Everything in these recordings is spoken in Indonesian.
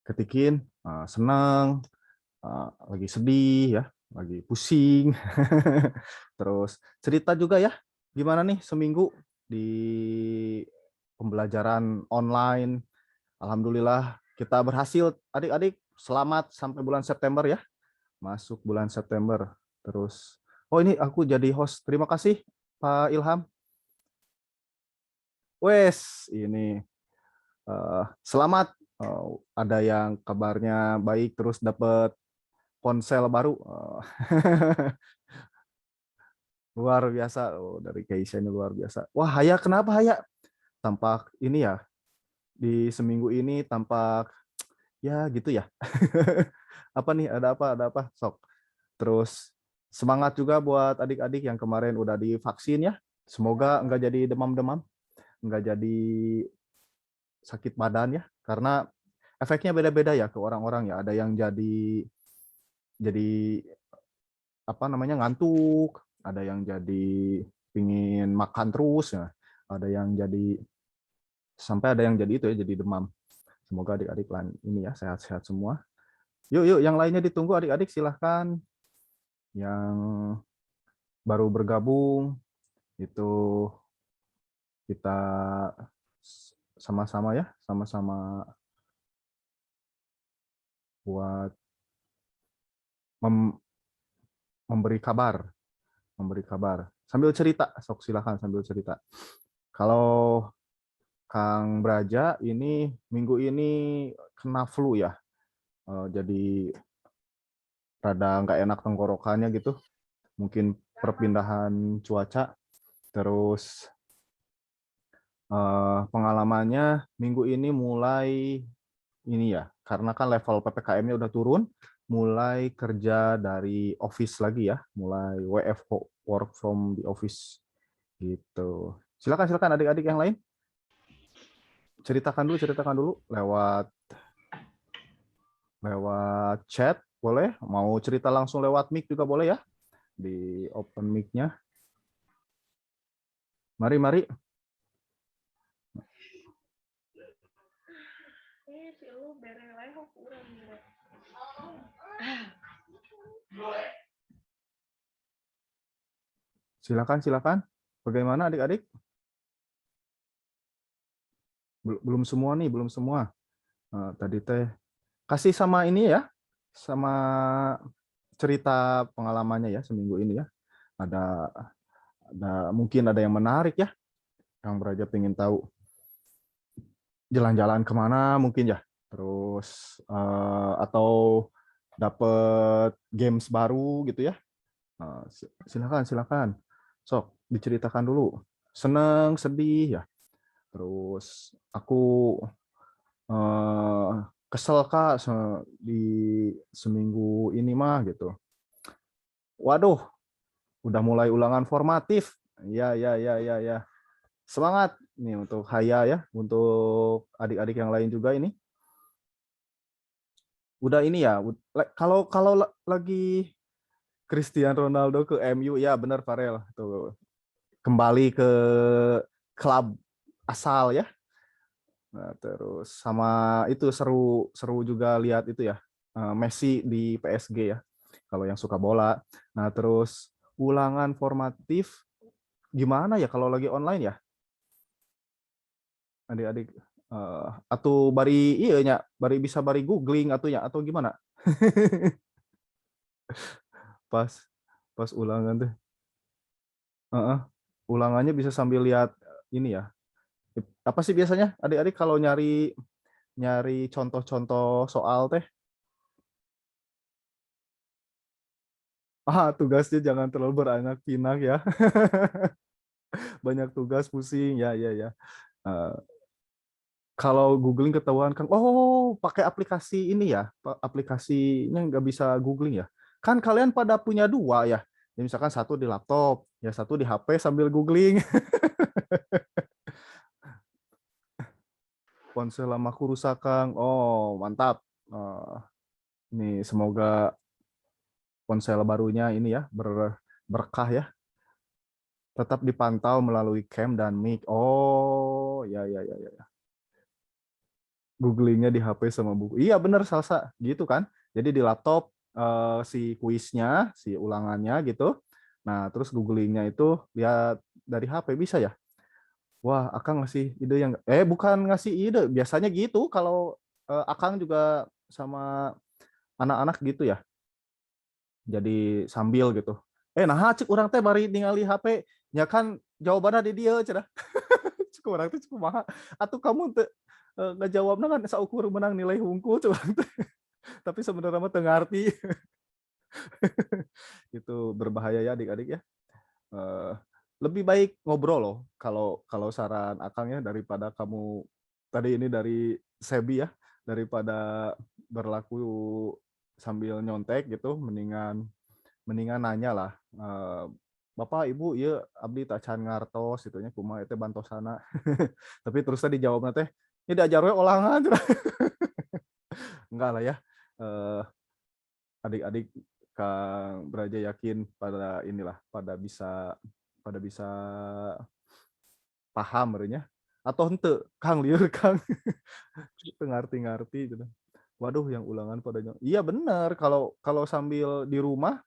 ketikin seneng, lagi sedih ya, lagi pusing. Terus cerita juga ya, gimana nih seminggu di pembelajaran online. Alhamdulillah kita berhasil, adik-adik. Selamat sampai bulan September ya, masuk bulan September. Terus, oh ini aku jadi host. Terima kasih Pak Ilham. Wes, ini selamat. Ada yang kabarnya baik, terus dapat ponsel baru. Luar biasa. Oh, dari Keisha ini luar biasa. Wah, Haya kenapa Haya? Tampak ini ya, di seminggu ini tampak ya gitu ya. Apa nih? Ada apa? Ada apa? Sok. Terus semangat juga buat adik-adik yang kemarin udah divaksin ya. Semoga nggak jadi demam-demam, nggak jadi sakit badan ya. Karena efeknya beda-beda ya ke orang-orang ya. Ada yang jadi apa namanya ngantuk, ada yang jadi pingin makan terus ya. Ada yang jadi sampai ada yang jadi itu ya, jadi demam. Semoga adik-adik ini ya sehat-sehat semua. Yuk, yuk, yang lainnya ditunggu adik-adik silahkan. Yang baru bergabung itu kita sama-sama ya, sama-sama buat memberi kabar, memberi kabar. Sambil cerita, sok silahkan sambil cerita. Kalau Kang Braja ini minggu ini kena flu ya, jadi rada nggak enak tenggorokannya gitu. Mungkin perpindahan cuaca, terus pengalamannya minggu ini mulai ini ya, karena kan level PPKM-nya udah turun, mulai kerja dari office lagi ya, mulai WFH, work from the office gitu. Silakan silakan adik-adik yang lain. Ceritakan dulu lewat chat boleh, mau cerita langsung lewat mic juga boleh ya, di open mic-nya. Mari mari. Silakan silakan. Bagaimana adik-adik? Belum semua nih, belum semua. Tadi teh kasih sama ini ya, sama cerita pengalamannya ya seminggu ini ya. Ada mungkin ada yang menarik ya, yang Beraja pengen tahu jalan-jalan kemana mungkin ya. Terus atau dapat games baru gitu ya. Silakan silakan. Sok diceritakan dulu. Seneng, sedih ya. Terus aku eh, kesel Kak di seminggu ini mah gitu. Waduh, udah mulai ulangan formatif. Ya, ya, ya, ya, ya. Semangat nih untuk Haya ya, untuk adik-adik yang lain juga ini. Udah ini ya, kalau kalau lagi Cristiano Ronaldo ke MU ya benar Farel tuh kembali ke klub asal ya. Nah, terus sama itu seru seru juga lihat itu ya, Messi di PSG ya. Kalau yang suka bola. Nah, terus ulangan formatif gimana ya kalau lagi online ya? Adik-adik atau bari iya nya, bari bisa bari googling atau ya atau gimana? Pas pas ulangan tuh. Heeh. Ulangannya bisa sambil lihat ini ya. Apa sih biasanya adik-adik kalau nyari nyari contoh-contoh soal teh? Tugasnya jangan terlalu beranak pinak ya. Banyak tugas pusing ya ya ya. Eh, kalau googling ketahuan kan, oh pakai aplikasi ini ya, aplikasinya nggak bisa googling ya. Kan kalian pada punya dua ya. Ya misalkan satu di laptop, ya satu di HP sambil googling. Ponsel lamaku rusak Kang. Oh mantap. Nih semoga ponsel barunya ini ya berkah ya. Tetap dipantau melalui cam dan mic. Oh ya ya ya ya. googlingnya di HP sama buku. Iya bener Salsa, gitu kan. Jadi di laptop si kuisnya, si ulangannya gitu. Nah, terus googlingnya itu lihat dari HP bisa ya? Wah, Akang ngasih ide yang bukan ngasih ide, biasanya gitu kalau Akang juga sama anak-anak gitu ya. Jadi sambil gitu. Nah cek orang teh bari ningali HP, nya kan jawabannya di dia cenah. Cek urang teh kumaha, atuh kamu teu ngajawabna kan saukur menang nilai hungkul cek urang teh. Tapi sebenarnya mah teu ngarti. Itu berbahaya ya adik-adik ya. Eh, Lebih baik ngobrol loh kalau kalau saran Akang ya daripada kamu tadi ini dari Sebi ya, daripada berlaku sambil nyontek gitu, mendingan mendingan nanya lah, Bapak Ibu ya abdi tak can ngartos itunya kumaha teh bantosana. Tapi terus tadi jawabnya teh ini diajar we olangan. Enggak lah ya. Eh, Adik-adik Kang Braja yakin pada inilah pada bisa paham berenya atau henteu Kang lieur Kang teu ngarti-ngarti gitu. Waduh yang ulangan pada iya bener kalau kalau sambil di rumah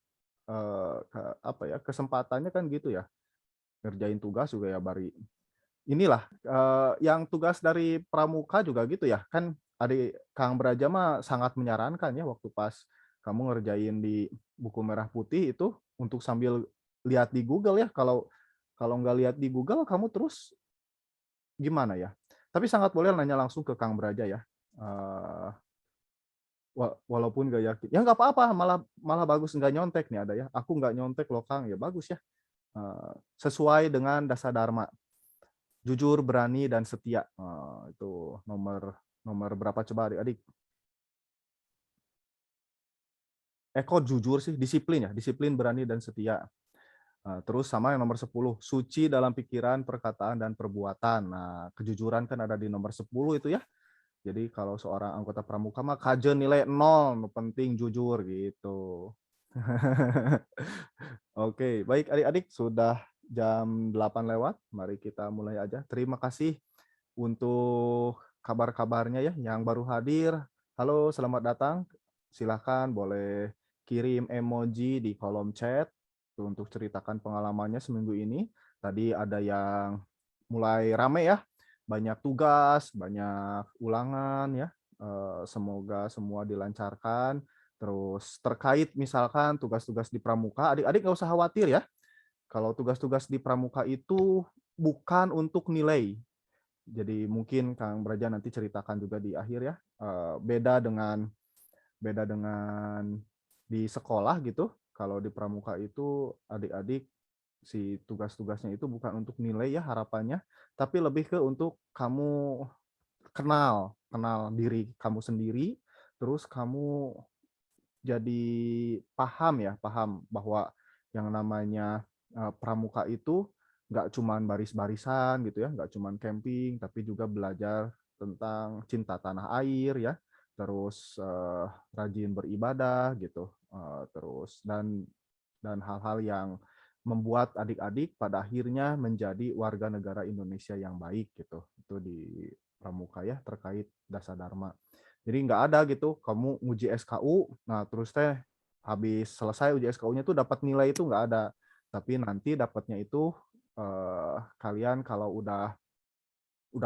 apa ya kesempatannya kan gitu ya ngerjain tugas juga ya bari inilah yang tugas dari pramuka juga gitu ya kan adik Kang Braja mah sangat menyarankan ya waktu pas kamu ngerjain di buku merah putih itu untuk sambil lihat di Google ya kalau kalau nggak lihat di Google kamu terus gimana ya tapi sangat boleh nanya langsung ke Kang Braja ya. Eh, Walaupun nggak yakin ya nggak apa-apa malah malah bagus nggak nyontek nih ada ya aku nggak nyontek loh Kang ya bagus ya. Sesuai dengan dasar dharma jujur berani dan setia. Itu nomor nomor berapa coba adik-adik kok jujur sih disiplin ya disiplin berani dan setia. Terus sama yang nomor 10 suci dalam pikiran perkataan dan perbuatan. Nah kejujuran kan ada di nomor 10 itu ya. Jadi kalau seorang anggota pramuka mah kajen nilai 0, penting jujur gitu. Oke, baik adik-adik sudah jam 8 lewat. Mari kita mulai aja. Terima kasih untuk kabar-kabarnya ya yang baru hadir. Halo, selamat datang. Silahkan boleh kirim emoji di kolom chat untuk ceritakan pengalamannya seminggu ini. Tadi ada yang mulai rame ya, banyak tugas, banyak ulangan ya. Semoga semua dilancarkan. Terus terkait misalkan tugas-tugas di pramuka, adik-adik nggak usah khawatir ya. Kalau tugas-tugas di pramuka itu bukan untuk nilai. Jadi mungkin Kang Braja nanti ceritakan juga di akhir ya. Beda dengan di sekolah gitu. Kalau di pramuka itu adik-adik si tugas-tugasnya itu bukan untuk nilai ya harapannya, tapi lebih ke untuk kamu kenal kenal diri kamu sendiri, terus kamu jadi paham bahwa yang namanya pramuka itu nggak cuman baris-barisan gitu ya, nggak cuman camping, tapi juga belajar tentang cinta tanah air ya, terus rajin beribadah gitu, terus dan hal-hal yang membuat adik-adik pada akhirnya menjadi warga negara Indonesia yang baik gitu. Itu di pramuka ya terkait dasar dharma. Jadi nggak ada gitu, kamu nguji SKU, nah terus teh habis selesai uji SKU-nya tuh dapat nilai itu nggak ada. Tapi nanti dapatnya itu kalian kalau udah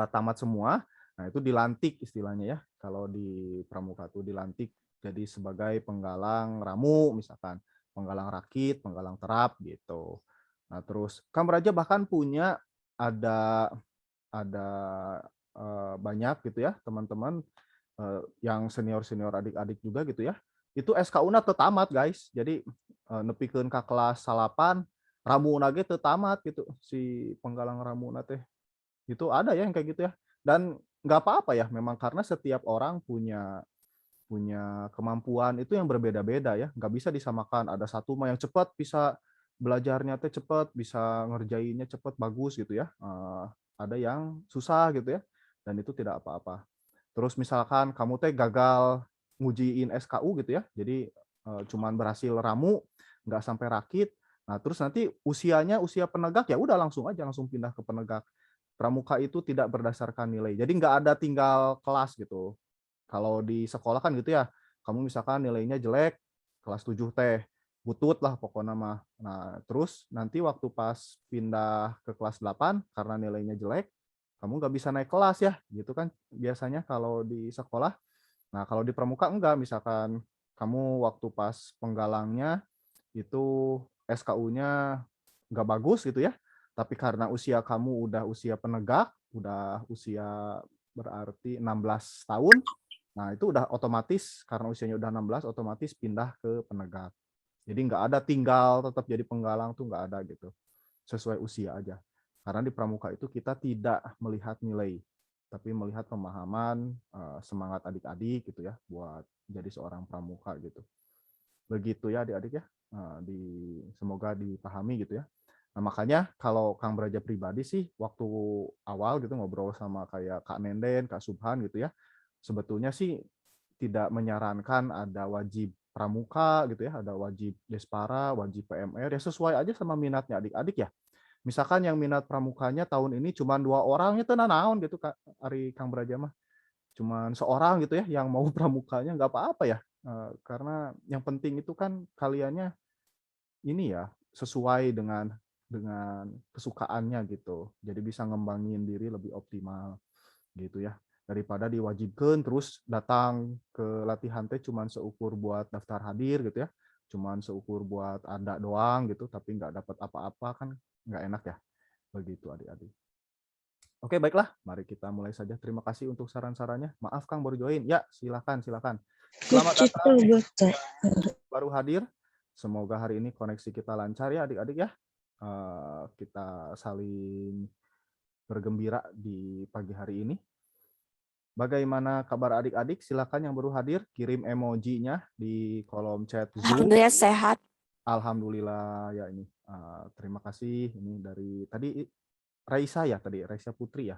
tamat semua, nah itu dilantik istilahnya ya. Kalau di pramuka tuh dilantik jadi sebagai penggalang ramu misalkan, penggalang rakit, penggalang terap gitu. Nah terus Kamraja bahkan punya ada ada banyak gitu ya teman-teman yang senior-senior adik-adik juga gitu ya. Itu SKU-na teu tamat guys. Jadi nepikeun ka kelas 8 ramuna ge teu tamat gitu si penggalang ramuna teh. Itu ada ya yang kayak gitu ya. Dan nggak apa-apa ya memang karena setiap orang punya punya kemampuan itu yang berbeda-beda ya. Nggak bisa disamakan. Ada satu mah yang cepat bisa belajarnya teh cepat, bisa ngerjainnya cepat bagus gitu ya. Ada yang susah gitu ya. Dan itu tidak apa-apa. Terus misalkan kamu teh gagal ngujiin SKU gitu ya, jadi cuman berhasil ramu, nggak sampai rakit. Nah terus nanti usianya usia penegak ya udah langsung aja langsung pindah ke penegak. pramuka itu tidak berdasarkan nilai. Jadi nggak ada tinggal kelas gitu. Kalau di sekolah kan gitu ya, kamu misalkan nilainya jelek, kelas 7 teh, butut lah pokoknya mah. Nah, terus nanti waktu pas pindah ke kelas 8 karena nilainya jelek, kamu nggak bisa naik kelas ya, gitu kan biasanya kalau di sekolah. Nah, kalau di pramuka enggak, misalkan kamu waktu pas penggalangnya itu SKU-nya nggak bagus gitu ya, tapi karena usia kamu udah usia penegak, udah usia berarti 16 tahun, nah itu udah otomatis karena usianya udah 16 otomatis pindah ke penegak. Jadi nggak ada tinggal tetap jadi penggalang tuh nggak ada gitu, sesuai usia aja. Karena di pramuka itu kita tidak melihat nilai, tapi melihat pemahaman, semangat adik-adik gitu ya buat jadi seorang pramuka gitu. Begitu ya adik-adik ya, semoga dipahami gitu ya. Nah, makanya kalau Kang Beraja pribadi sih waktu awal gitu ngobrol sama kayak Kak Nenden, Kak Subhan gitu ya, sebetulnya sih tidak menyarankan ada wajib pramuka gitu ya, ada wajib Despara, wajib PMR, ya sesuai aja sama minatnya adik-adik ya. Misalkan yang minat pramukanya tahun ini cuma 2 orang, itu naon gitu Kak, Ari Kang Beraja mah. Cuman seorang gitu ya yang mau pramukanya nggak apa-apa ya. Karena yang penting itu kan kaliannya ini ya sesuai dengan kesukaannya gitu. Jadi bisa ngembangin diri lebih optimal gitu ya. Daripada diwajibkan terus datang ke latihan teh cuman seukur buat daftar hadir gitu ya. Cuman seukur buat ada doang gitu tapi nggak dapat apa-apa kan nggak enak ya. Begitu adik-adik. Oke, baiklah. Mari kita mulai saja. Terima kasih untuk saran-sarannya. Maaf, Kang baru join. Ya, silakan, silakan. Selamat datang. Baru hadir. Semoga hari ini koneksi kita lancar ya, adik-adik ya. Kita saling bergembira di pagi hari ini. Bagaimana kabar adik-adik? Silakan yang baru hadir, kirim emojinya di kolom chat Zoom. Alhamdulillah sehat. Alhamdulillah ya ini. Terima kasih. Ini dari tadi Raisa ya tadi, Raisa Putri ya.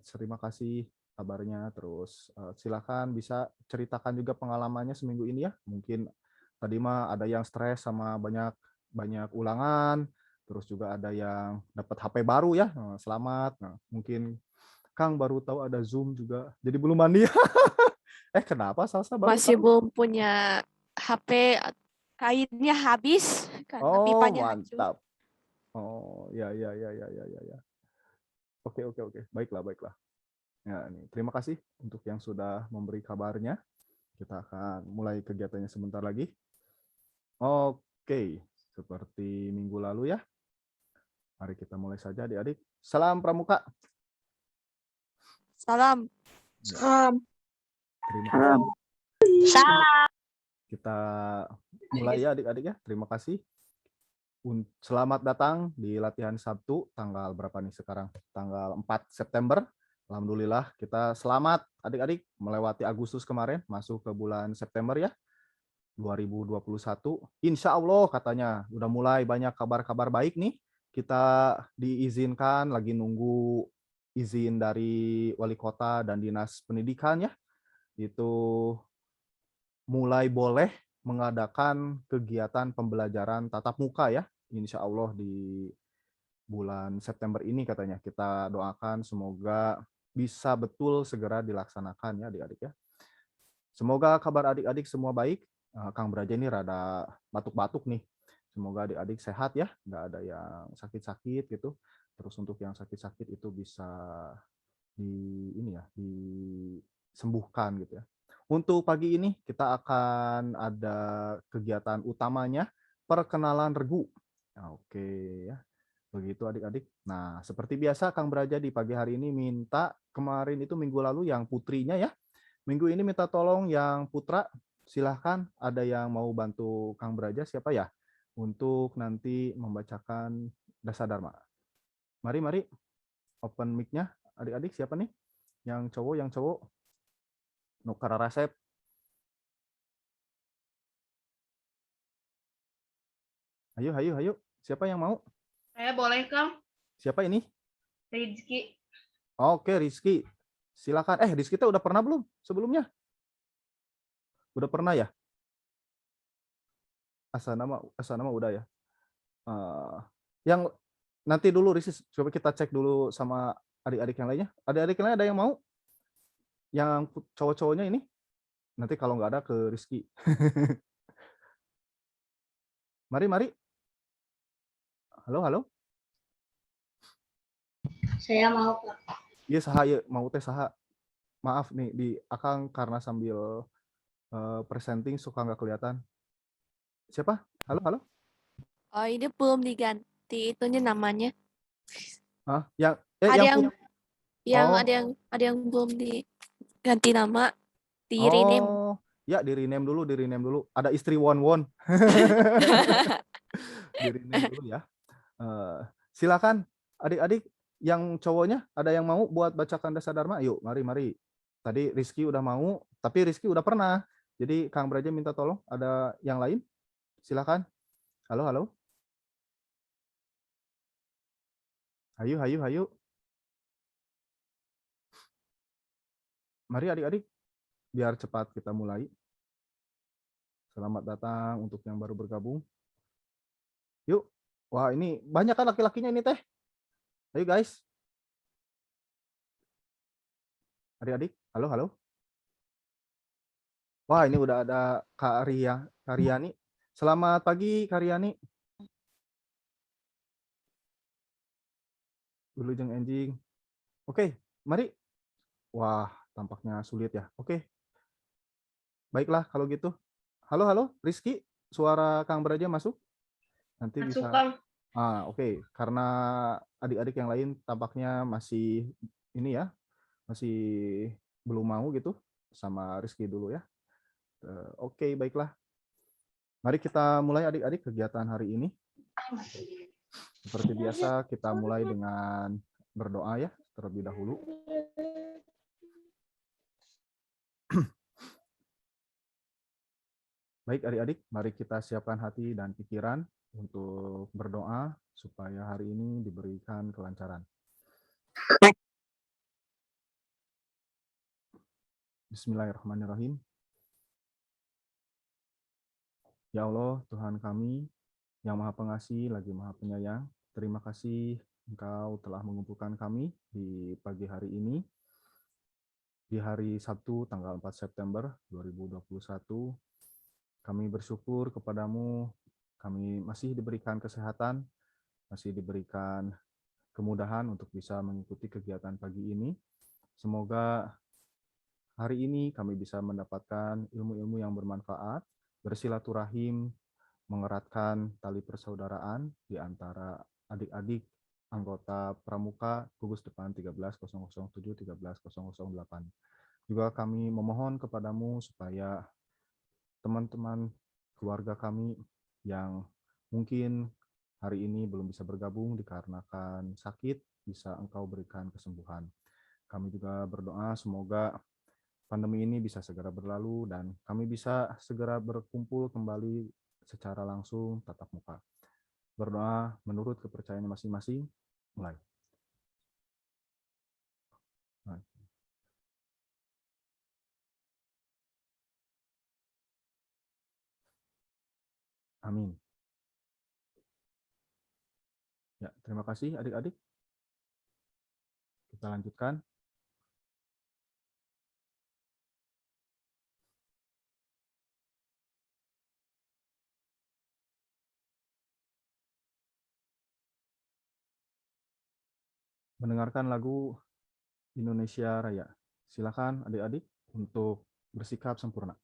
Terima kasih kabarnya. Terus silakan bisa ceritakan juga pengalamannya seminggu ini ya. Mungkin tadi mah ada yang stres sama banyak banyak ulangan. Terus juga ada yang dapat HP baru ya. Selamat. Nah, mungkin Kang baru tahu ada Zoom juga. Jadi belum mandi. Kenapa Salsa baru Masih tahu? belum punya HP, kainnya habis karena Oh, pipanya hancur. mantap. Oh, ya ya ya ya ya ya ya. Oke oke oke. Baiklah baiklah. Ya, nih. Terima kasih untuk yang sudah memberi kabarnya. Kita akan mulai kegiatannya sebentar lagi. Oke, seperti minggu lalu ya. Mari kita mulai saja adik-adik. Salam Pramuka. Salam. Ya, Salam. terima kasih. Salam. Kita mulai ya adik-adik ya. Terima kasih. Selamat datang di latihan Sabtu, tanggal berapa nih sekarang? Tanggal 4 September. Alhamdulillah kita selamat adik-adik melewati Agustus kemarin, masuk ke bulan September ya. 2021. Insya Allah katanya udah mulai banyak kabar-kabar baik nih. Kita diizinkan lagi nunggu izin dari wali kota dan dinas pendidikan ya. Itu mulai boleh mengadakan kegiatan pembelajaran tatap muka ya. Insya Allah di bulan September ini katanya. Kita doakan semoga bisa betul segera dilaksanakan ya adik-adik ya. Semoga kabar adik-adik semua baik. Kang Beraja ini rada batuk-batuk nih. Semoga adik-adik sehat ya, nggak ada yang sakit-sakit gitu. Terus untuk yang sakit-sakit itu bisa disembuhkan gitu ya. Untuk pagi ini kita akan ada kegiatan utamanya perkenalan regu. Oke ya. Begitu adik-adik. Nah, seperti biasa Kang Beraja di pagi hari ini minta kemarin itu minggu lalu yang putrinya ya. Minggu ini minta tolong yang putra. Silahkan ada yang mau bantu Kang Beraja siapa ya? Untuk nanti membacakan Dasa Dharma. Mari, mari. Open mic-nya. Adik-adik siapa nih? Yang cowok, yang cowok. Nukara Rasep. Ayo, ayo, ayo. Siapa yang mau? Saya boleh, Kang? Siapa ini? Rizky. Oke, Rizky. Silakan. Rizky udah pernah belum sebelumnya? Udah pernah ya? Asa nama udah ya. Yang nanti dulu Risis, coba kita cek dulu sama adik-adik yang lainnya. Adik-adik yang lain ada yang mau? Yang cowok-cowoknya ini? Nanti kalau nggak ada ke Rizky. Mari, mari. Halo, halo. Saya mau, Kak. Iya, saha ya, mau teh saha. Maaf nih, di Akang karena sambil presenting suka nggak kelihatan. Siapa? Halo, halo. Oh, ini belum diganti itunya namanya. Hah? Yang Ada yang Oh. ada yang belum diganti nama, di rename. Oh, ya di rename dulu, di rename dulu. Ada istri Won. Di rename dulu ya. Silakan adik-adik yang cowoknya ada yang mau buat bacakan Dasa Dharma? Yuk, mari. Tadi Rizky udah mau, tapi Rizky udah pernah. Jadi Kang Braja minta tolong, ada yang lain? Silakan. Halo, halo. Hayu. Mari adik-adik, biar cepat kita mulai. Selamat datang untuk yang baru bergabung. Yuk. Wah, ini banyak kan laki-lakinya ini teh. Ayo guys. Adik-adik, halo. Wah, ini udah ada Kak Riani. Selamat pagi, Kak Riani. Wilujeng Enjing. Oke, mari. Wah, tampaknya sulit ya. Oke. Baiklah kalau gitu. Halo, Rizky. Suara Kang Braja masuk? Nanti Masuk, bisa. Kang. Oke. Karena adik-adik yang lain tampaknya masih ini ya, masih belum mau gitu, sama Rizky dulu ya. Oke, baiklah. Mari kita mulai adik-adik kegiatan hari ini. Seperti biasa kita mulai dengan berdoa ya terlebih dahulu. Baik adik-adik, mari kita siapkan hati dan pikiran untuk berdoa supaya hari ini diberikan kelancaran. Bismillahirrahmanirrahim. Ya Allah, Tuhan kami yang Maha Pengasih lagi Maha Penyayang, terima kasih Engkau telah mengumpulkan kami di pagi hari ini, di hari Sabtu tanggal 4 September 2021. Kami bersyukur kepadamu, kami masih diberikan kesehatan, masih diberikan kemudahan untuk bisa mengikuti kegiatan pagi ini. Semoga hari ini kami bisa mendapatkan ilmu-ilmu yang bermanfaat, bersilaturahim, mengeratkan tali persaudaraan di antara adik-adik anggota Pramuka gugus depan 13.007-13.008. Juga kami memohon kepadamu supaya teman-teman keluarga kami yang mungkin hari ini belum bisa bergabung dikarenakan sakit, bisa Engkau berikan kesembuhan. Kami juga berdoa semoga pandemi ini bisa segera berlalu dan kami bisa segera berkumpul kembali secara langsung tatap muka. Berdoa menurut kepercayaan masing-masing, mulai. Amin. Ya, terima kasih adik-adik. Kita lanjutkan. Mendengarkan lagu Indonesia Raya. Silakan adik-adik untuk bersikap sempurna.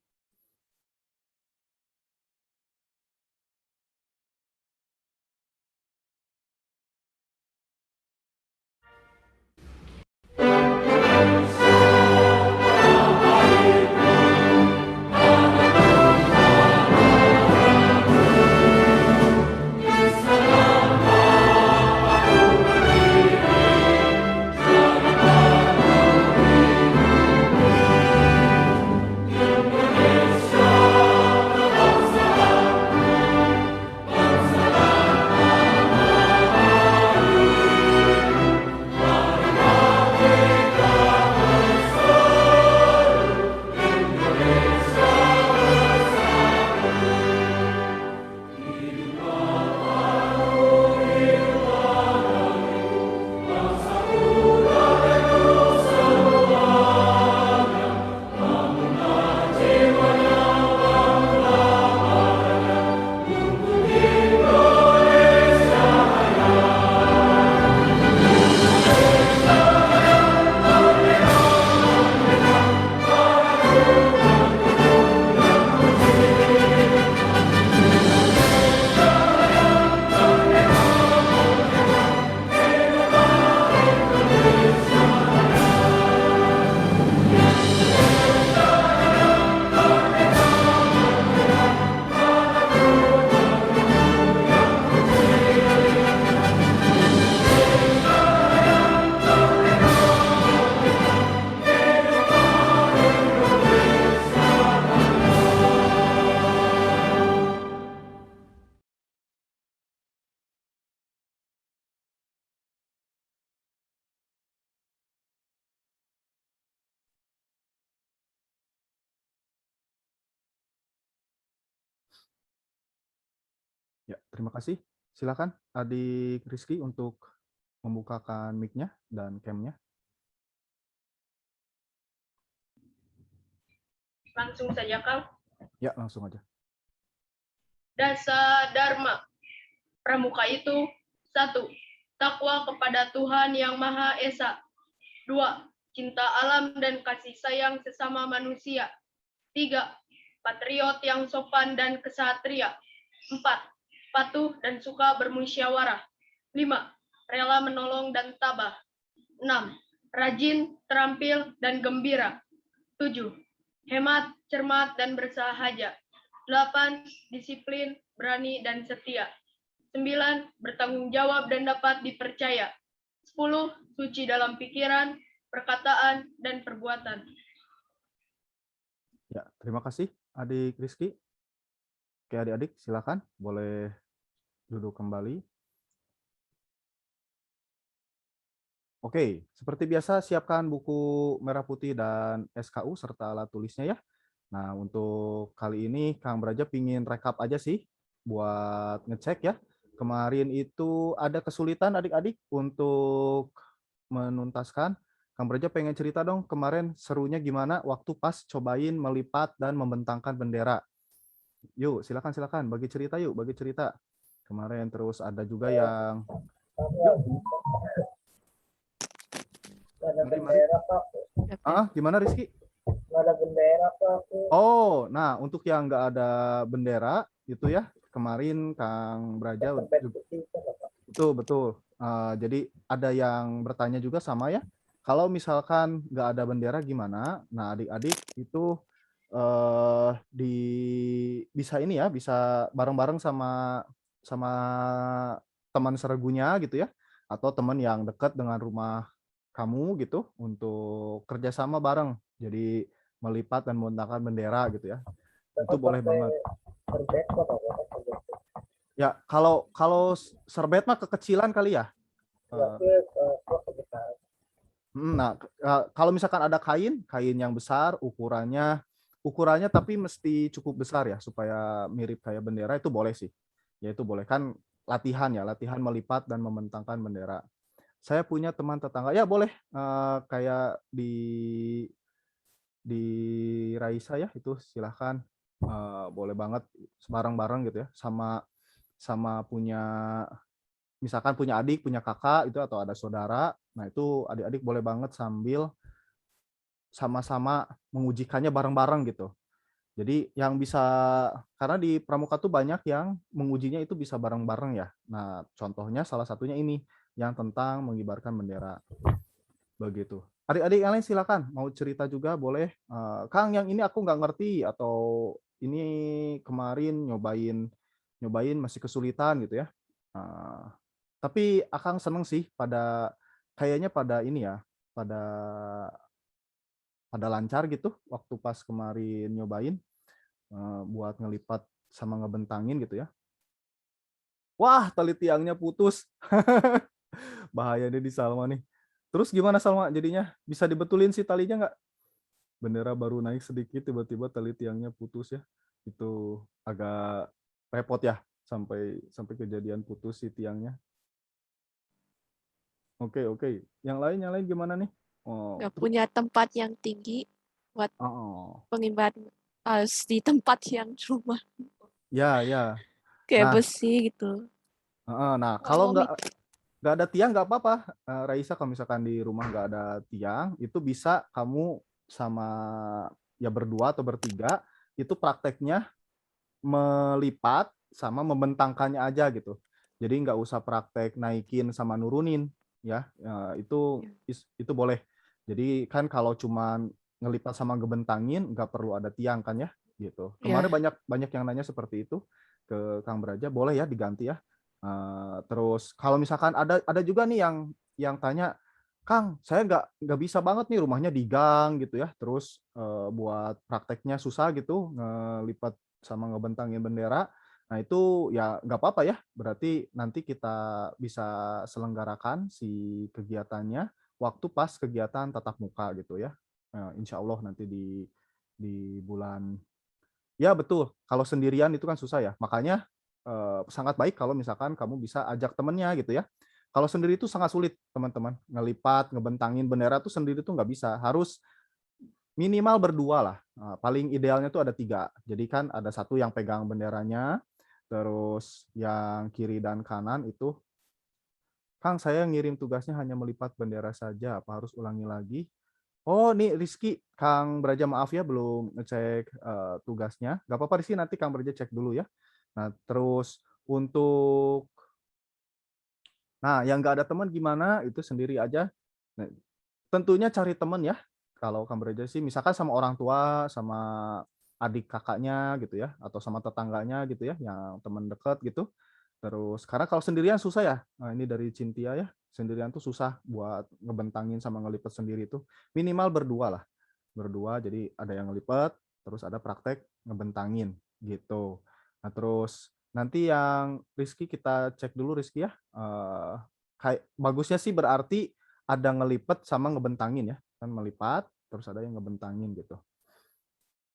terima kasih. Silakan Adik Rizky untuk membukakan mic-nya dan cam-nya. Langsung saja, Kang. Ya, langsung aja. Dasar Dharma. Pramuka itu 1. Takwa kepada Tuhan Yang Maha Esa. 2. Cinta alam dan kasih sayang sesama manusia. 3. Patriot yang sopan dan kesatria. 4. Patuh dan suka bermusyawarah. 5. Rela menolong dan tabah. 6. Rajin, terampil, dan gembira. 7. Hemat, cermat, dan bersahaja. 8. Disiplin, berani, dan setia. 9. Bertanggung jawab dan dapat dipercaya. 10. Suci dalam pikiran, perkataan, dan perbuatan. Ya, terima kasih Adik Rizky. Oke, adik-adik silakan boleh duduk kembali. Oke, seperti biasa siapkan buku merah putih dan SKU serta alat tulisnya ya. Nah, untuk kali ini Kang Braja pingin rekap aja sih buat ngecek ya. Kemarin itu ada kesulitan adik-adik untuk menuntaskan. Kang Braja pengen cerita dong kemarin serunya gimana waktu pas cobain melipat dan membentangkan bendera. Yuk, silakan bagi cerita yuk, bagi cerita. Kemarin terus ada juga yang Ada mari. bendera Pak. Gimana Rizky? Nggak ada bendera Pak. Oh, nah untuk yang nggak ada bendera itu ya kemarin Kang Braja Tempat putih kan, Pak. betul. Jadi ada yang bertanya juga sama ya. Kalau misalkan nggak ada bendera gimana? Nah adik-adik itu bisa ini ya, bisa bareng-bareng sama sama teman seregunya gitu ya, atau teman yang dekat dengan rumah kamu gitu untuk kerjasama bareng. Jadi melipat dan membentangkan bendera gitu ya. Itu Dapat boleh pakai banget. serbet Pak, Pak. Ya, kalau serbet mah kekecilan kali ya. Tapi Pak besar. Nah, kalau misalkan ada kain yang besar ukurannya tapi mesti cukup besar ya supaya mirip kayak bendera itu boleh sih. Ya itu boleh kan latihan melipat dan membentangkan bendera. Saya punya teman tetangga ya boleh kayak di Raisa ya itu silahkan boleh banget bareng-bareng gitu ya sama punya misalkan punya adik punya kakak itu atau ada saudara, nah itu adik-adik boleh banget sambil sama-sama mengujikannya bareng-bareng gitu. Jadi yang bisa karena di pramuka tuh banyak yang mengujinya itu bisa bareng-bareng ya. Nah contohnya salah satunya ini yang tentang mengibarkan bendera begitu. Adik-adik yang lain silakan mau cerita juga boleh. Kang yang ini aku nggak ngerti atau ini kemarin nyobain masih kesulitan gitu ya. Tapi Akang seneng sih kayaknya pada ini ya pada lancar gitu waktu pas kemarin nyobain buat ngelipat sama ngebentangin gitu ya. Wah tali tiangnya putus. Bahaya nih di Salma nih. Terus gimana Salma jadinya? Bisa dibetulin sih talinya nggak? Bendera baru naik sedikit tiba-tiba tali tiangnya putus ya. Itu agak repot ya sampai kejadian putus si tiangnya. Oke. Yang lain gimana nih? Oh, Nggak punya tempat yang tinggi buat oh. pengibar, harus di tempat yang rumah Ya. kayak Nah, besi gitu. nah Nggak kalau mau nggak ada tiang nggak apa-apa. Raisa kalau misalkan di rumah nggak ada tiang, itu bisa kamu sama ya berdua atau bertiga itu prakteknya melipat sama membentangkannya aja gitu. Jadi nggak usah praktek naikin sama nurunin ya. Itu boleh. Jadi kan kalau cuman ngelipat sama ngebentangin nggak perlu ada tiang kan ya gitu. Kemarin ya. banyak yang nanya seperti itu ke Kang Braja, boleh ya diganti ya. Terus kalau misalkan ada juga nih yang tanya, Kang, saya nggak bisa banget nih rumahnya di gang gitu ya. Terus buat prakteknya susah gitu ngelipat sama ngebentangin bendera. Nah itu ya nggak apa-apa ya. Berarti nanti kita bisa selenggarakan si kegiatannya waktu pas kegiatan tatap muka gitu ya. Insya Allah nanti di bulan. Ya betul. Kalau sendirian itu kan susah ya. Makanya sangat baik kalau misalkan kamu bisa ajak temennya gitu ya. Kalau sendiri itu sangat sulit teman-teman, ngelipat, ngebentangin bendera tuh sendiri tuh nggak bisa, harus minimal berdua lah. Paling idealnya tuh ada 3. Jadi kan ada satu yang pegang benderanya, terus yang kiri dan kanan itu, Kang saya ngirim tugasnya hanya melipat bendera saja, apa harus ulangi lagi? Oh, nih Rizky, Kang Braja maaf ya belum ngecek tugasnya. Gak apa-apa Rizky, nanti Kang Braja cek dulu ya. Nah, terus untuk yang nggak ada teman gimana? Itu sendiri aja. Nah, tentunya cari teman ya. Kalau Kang Braja sih, misalkan sama orang tua, sama adik kakaknya gitu ya, atau sama tetangganya gitu ya, yang teman dekat gitu. Terus karena kalau sendirian susah ya. Nah, ini dari Cynthia ya. Sendirian tuh susah buat ngebentangin sama ngelipet sendiri tuh. Minimal berdua lah. Berdua, jadi ada yang ngelipet, terus ada praktek ngebentangin gitu. Nah, terus nanti yang Rizky kita cek dulu Rizky ya. Kayak bagusnya sih berarti ada ngelipet sama ngebentangin ya. Kan melipat, terus ada yang ngebentangin gitu.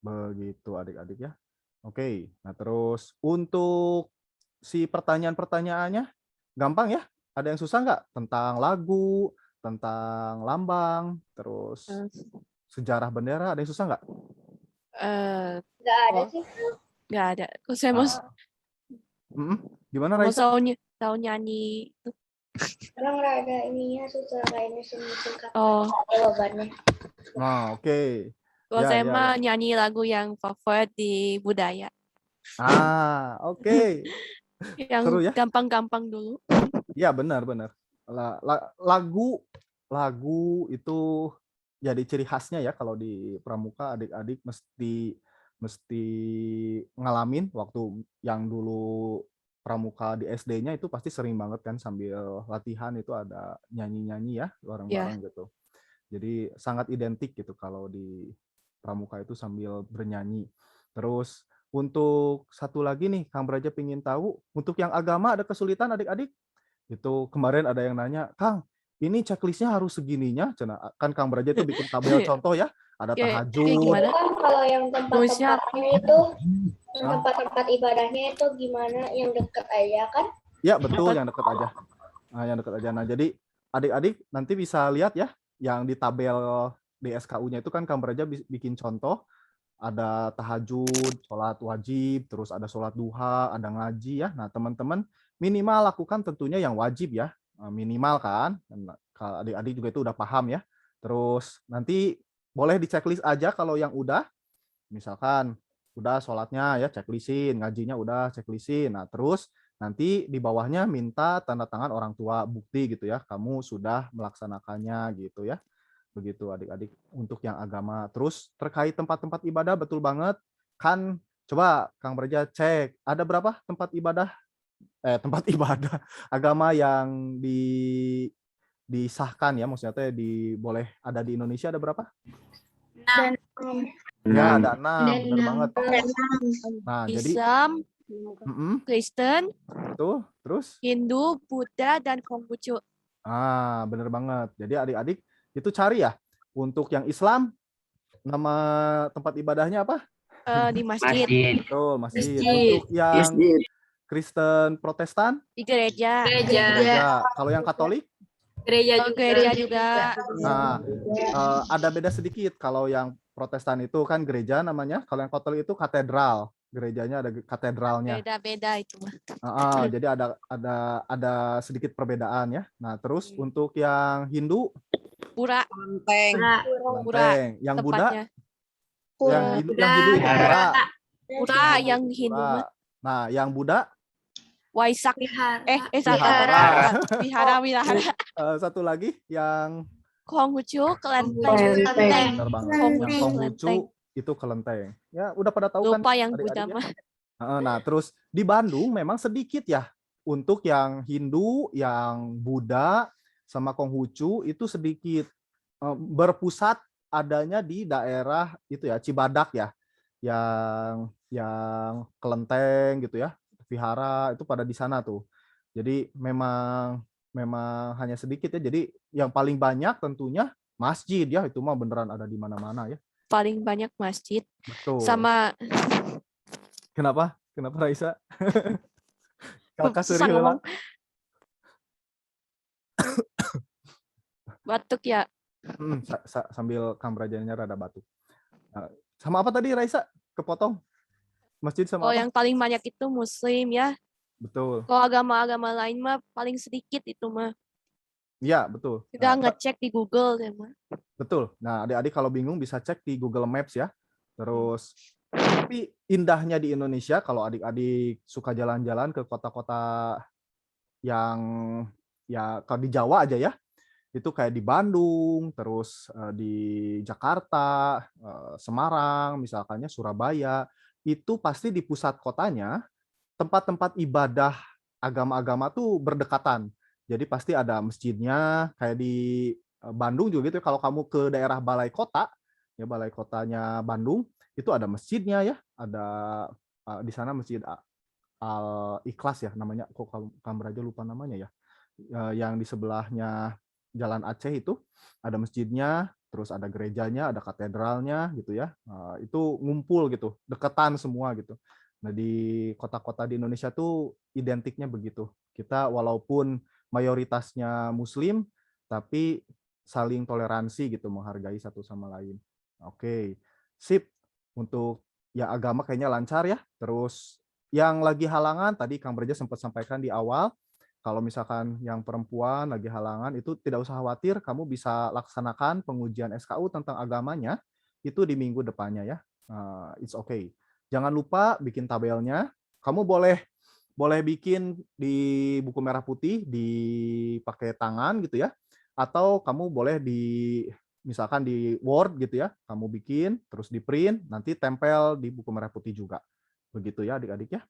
Begitu adik-adik ya. Oke, nah terus untuk si pertanyaan-pertanyaannya gampang ya? Ada yang susah nggak? Tentang lagu, tentang lambang, terus sejarah bendera, ada yang susah nggak? Nggak ada Oh, sih. nggak ada. Kok saya mau Gimana mau Raisa? tahu nyanyi. Emang nggak ada ininya susah kayaknya singkat Oh, jawabannya. Nah, oke. kalau Ya, saya ya, mah ya. nyanyi lagu yang favorit di budaya, Oke. Seru yang ya? gampang-gampang dulu. Ya, benar-benar. Lagu itu jadi ciri khasnya ya kalau di pramuka adik-adik mesti mesti ngalamin waktu yang dulu pramuka di SD-nya itu pasti sering banget kan sambil latihan itu ada nyanyi-nyanyi ya Ya, bareng-bareng gitu. Jadi sangat identik gitu kalau di pramuka itu sambil bernyanyi. Terus untuk satu lagi nih, Kang Braja pengen tahu, untuk yang agama ada kesulitan adik-adik? Itu kemarin ada yang nanya, Kang, ini checklistnya harus segininya. Kan Kang Braja itu bikin tabel contoh ya, ada kayak tahajud. gimana? Kan kalau yang Nulisnya apa? tempat-tempatnya itu, yang tempat-tempat ibadahnya itu gimana yang deket aja kan? Ya betul, Apa? yang dekat aja. Yang dekat aja. Nah jadi adik-adik nanti bisa lihat ya, yang di tabel di SKU-nya itu kan Kang Braja bikin contoh, ada tahajud, sholat wajib, terus ada sholat duha, ada ngaji ya. Nah teman-teman minimal lakukan tentunya yang wajib ya, minimal kan. Kalau adik-adik juga itu udah paham ya. Terus nanti boleh di checklist aja kalau yang udah, misalkan udah sholatnya ya checklistin, ngajinya udah checklistin. Nah terus nanti di bawahnya minta tanda tangan orang tua bukti gitu ya, kamu sudah melaksanakannya gitu ya. Begitu adik-adik untuk yang agama. Terus terkait tempat-tempat ibadah betul banget kan, coba Kang Braja cek ada berapa tempat ibadah tempat ibadah agama yang disahkan ya, maksudnya boleh ada di Indonesia, ada berapa? Dan Ya ada 6, benar banget. Nah jadi Islam, Kristen, tuh terus Hindu, Buddha, dan Konghucu. benar banget. Jadi adik-adik itu cari ya, untuk yang Islam nama tempat ibadahnya apa? Di masjid, Betul, masjid. Masjid. Untuk yang Kristen Protestan, di gereja, gereja. Kalau yang Katolik, gereja juga. nah ada beda sedikit. Kalau yang Protestan itu kan gereja namanya, kalau yang Katolik itu katedral. Gerejanya ada katedralnya. Beda-beda itu mah. Jadi ada sedikit perbedaan ya. Nah, terus untuk yang Hindu, Pura, Lenteng. Yang Buddha, tempatnya. yang Hindu itu Pura. Pura yang Hindu Pura. mah. Nah, yang Buddha Waisak. Wihara. Wihara. Satu lagi yang Konghucu, Kelenteng. benar banget. Yang Konghucu, Konghucu Kelenteng. itu Kelenteng. Ya, udah pada tahu kan Lupa yang adik-adik Buddha ya? mah. Nah, terus di Bandung memang sedikit ya. Untuk yang Hindu, yang Buddha, sama Konghucu itu sedikit berpusat adanya di daerah itu ya, Cibadak ya. Yang Kelenteng gitu ya. Vihara itu pada di sana tuh. Jadi memang hanya sedikit ya. Jadi yang paling banyak tentunya masjid ya, itu mah beneran ada di mana-mana ya. Paling banyak masjid. Betul. Sama Kenapa Raisa? Kakak Susah Suri ngomong. heula. Batuk ya. Sambil Kang Brajanya rada batuk. Sama apa tadi Raisa? Kepotong. Masjid sama Kalau apa? yang paling banyak itu Muslim ya. Betul. Kalau agama-agama lain mah paling sedikit itu mah. Iya, betul. Kita ngecek di Google ya mah. Betul. Nah, adik-adik kalau bingung bisa cek di Google Maps ya. Terus, tapi indahnya di Indonesia kalau adik-adik suka jalan-jalan ke kota-kota yang ya kalau di Jawa aja ya, itu kayak di Bandung, terus di Jakarta, Semarang, misalkannya Surabaya, itu pasti di pusat kotanya tempat-tempat ibadah agama-agama tuh berdekatan. Jadi pasti ada masjidnya, kayak di Bandung juga gitu. Kalau kamu ke daerah balai kota, ya balai kotanya Bandung, itu ada masjidnya ya, ada di sana Masjid Al Ikhlas ya namanya. Kok kamu aja lupa namanya ya. Yang di sebelahnya Jalan Aceh itu ada masjidnya, terus ada gerejanya, ada katedralnya gitu ya. Itu ngumpul gitu, deketan semua gitu. Nah, di kota-kota di Indonesia tuh identiknya begitu. Kita walaupun mayoritasnya Muslim, tapi saling toleransi gitu, menghargai satu sama lain. Oke, sip. Untuk ya agama kayaknya lancar ya. Terus yang lagi halangan tadi Kang Berja sempat sampaikan di awal, kalau misalkan yang perempuan lagi halangan itu tidak usah khawatir, kamu bisa laksanakan pengujian SKU tentang agamanya itu di minggu depannya ya. It's okay. Jangan lupa bikin tabelnya. Kamu boleh bikin di buku merah putih dipakai tangan gitu ya. Atau kamu boleh misalkan di Word gitu ya. Kamu bikin terus di print, nanti tempel di buku merah putih juga. Begitu ya adik-adik ya.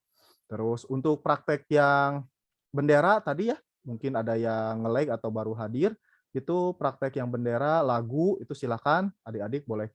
Terus untuk praktek yang bendera tadi ya, mungkin ada yang nge-like atau baru hadir, itu praktek yang bendera, lagu, itu silakan adik-adik boleh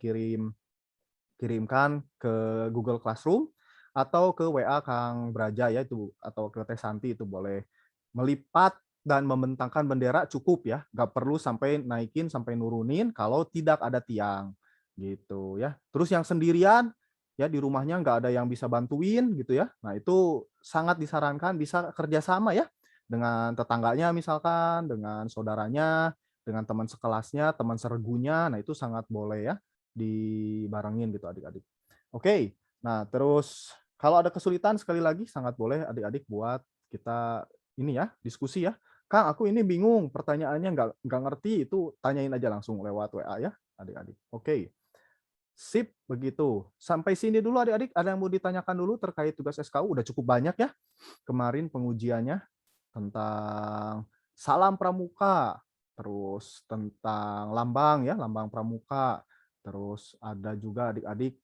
kirimkan ke Google Classroom atau ke WA Kang Braja ya itu, atau ke Teh Santi itu boleh. Melipat dan membentangkan bendera cukup ya, nggak perlu sampai naikin sampai nurunin kalau tidak ada tiang gitu ya. Terus yang sendirian ya di rumahnya nggak ada yang bisa bantuin gitu ya. Nah itu sangat disarankan bisa kerjasama ya dengan tetangganya misalkan, dengan saudaranya, dengan teman sekelasnya, teman sergunya. Nah itu sangat boleh ya dibarengin gitu adik-adik. Oke, nah terus kalau ada kesulitan sekali lagi sangat boleh adik-adik buat kita ini ya diskusi ya. Kang, aku ini bingung, pertanyaannya nggak ngerti, itu tanyain aja langsung lewat WA ya adik-adik. Oke. Sip, begitu. Sampai sini dulu adik-adik, ada yang mau ditanyakan dulu terkait tugas SKU? Udah cukup banyak ya kemarin pengujiannya tentang salam pramuka, terus tentang lambang ya, lambang pramuka, terus ada juga adik-adik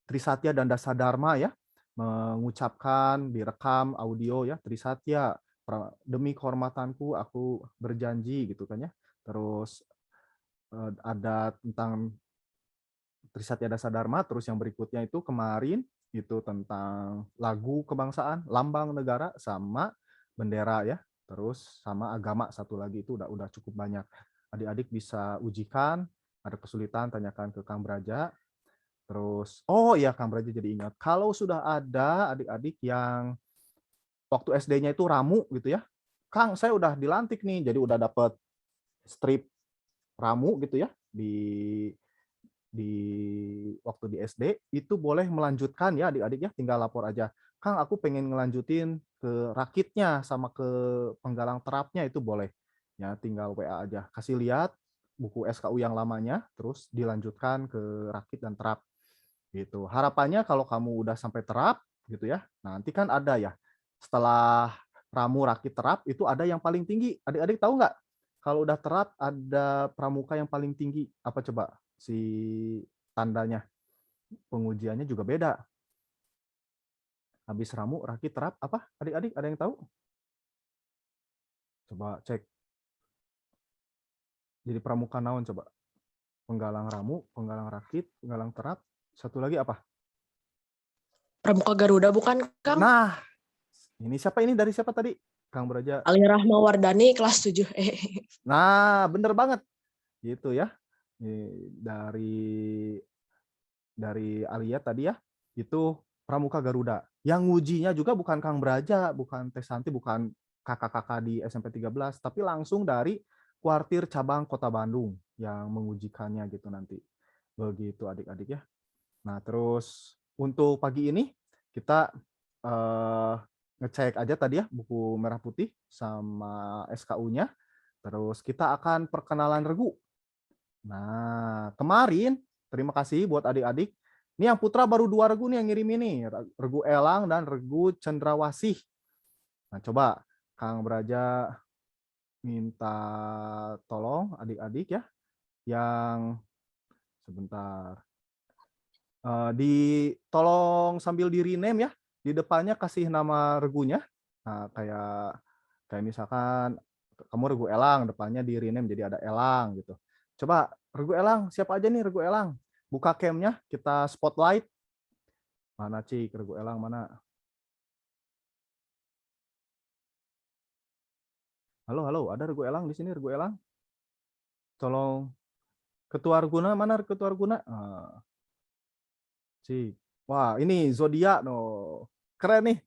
Trisatya dan Dasadharma ya, mengucapkan direkam audio ya, Trisatya, demi kehormatanku aku berjanji gitu kan ya. Terus ada tentang Trisatya Dasadharma, terus yang berikutnya itu kemarin itu tentang lagu kebangsaan, lambang negara sama bendera ya. Terus sama agama satu lagi itu udah cukup banyak. Adik-adik bisa ujikan, ada kesulitan tanyakan ke Kang Braja. Terus oh iya Kang Braja jadi ingat, kalau sudah ada adik-adik yang waktu SD-nya itu ramu gitu ya. Kang, saya udah dilantik nih, jadi udah dapet strip ramu gitu ya di waktu di SD itu boleh melanjutkan ya adik-adik ya, tinggal lapor aja. Kang, aku pengen ngelanjutin ke rakitnya sama ke penggalang terapnya itu boleh. Ya, tinggal WA aja. Kasih lihat buku SKU yang lamanya terus dilanjutkan ke rakit dan terap. Gitu. Harapannya kalau kamu udah sampai terap gitu ya. Nanti kan ada ya. Setelah ramu rakit terap itu ada yang paling tinggi. Adik-adik tahu nggak? Kalau udah terap ada pramuka yang paling tinggi. Apa coba? Si tandanya pengujiannya juga beda. Habis ramu, rakit, terap, apa? Adik-adik ada yang tahu? Coba cek. Jadi pramuka naon coba? Penggalang ramu, penggalang rakit, penggalang terap. Satu lagi apa? Pramuka Garuda bukan, Kang? Nah, ini siapa ini dari siapa tadi? Kang Braja. Ali Rahma Wardani kelas 7. Nah, bener banget. Gitu ya. Dari Alia tadi ya, itu Pramuka Garuda. Yang ngujinya juga bukan Kang Braja, bukan Teh Santi, bukan kakak-kakak di SMP 13, tapi langsung dari kuartir cabang Kota Bandung yang mengujikannya gitu nanti. Begitu adik-adik ya. Nah, terus untuk pagi ini kita ngecek aja tadi ya buku merah putih sama SKU-nya. Terus kita akan perkenalan regu. Nah, kemarin terima kasih buat adik-adik. Ini yang Putra baru 2 regu nih yang ngirim ini, regu Elang dan regu Cendrawasih. Nah, coba Kang Braja minta tolong adik-adik ya yang sebentar. Tolong sambil di rename ya. Di depannya kasih nama regunya. Nah, kayak misalkan kamu regu Elang, depannya di rename jadi ada Elang gitu. Coba regu Elang, siapa aja nih regu Elang? Buka cam-nya, kita spotlight. Mana Cik, regu Elang mana? Halo, halo, ada regu Elang di sini, regu Elang? Tolong ketua reguna, mana ketua reguna? Cik. Wah, ini zodiak no. Keren nih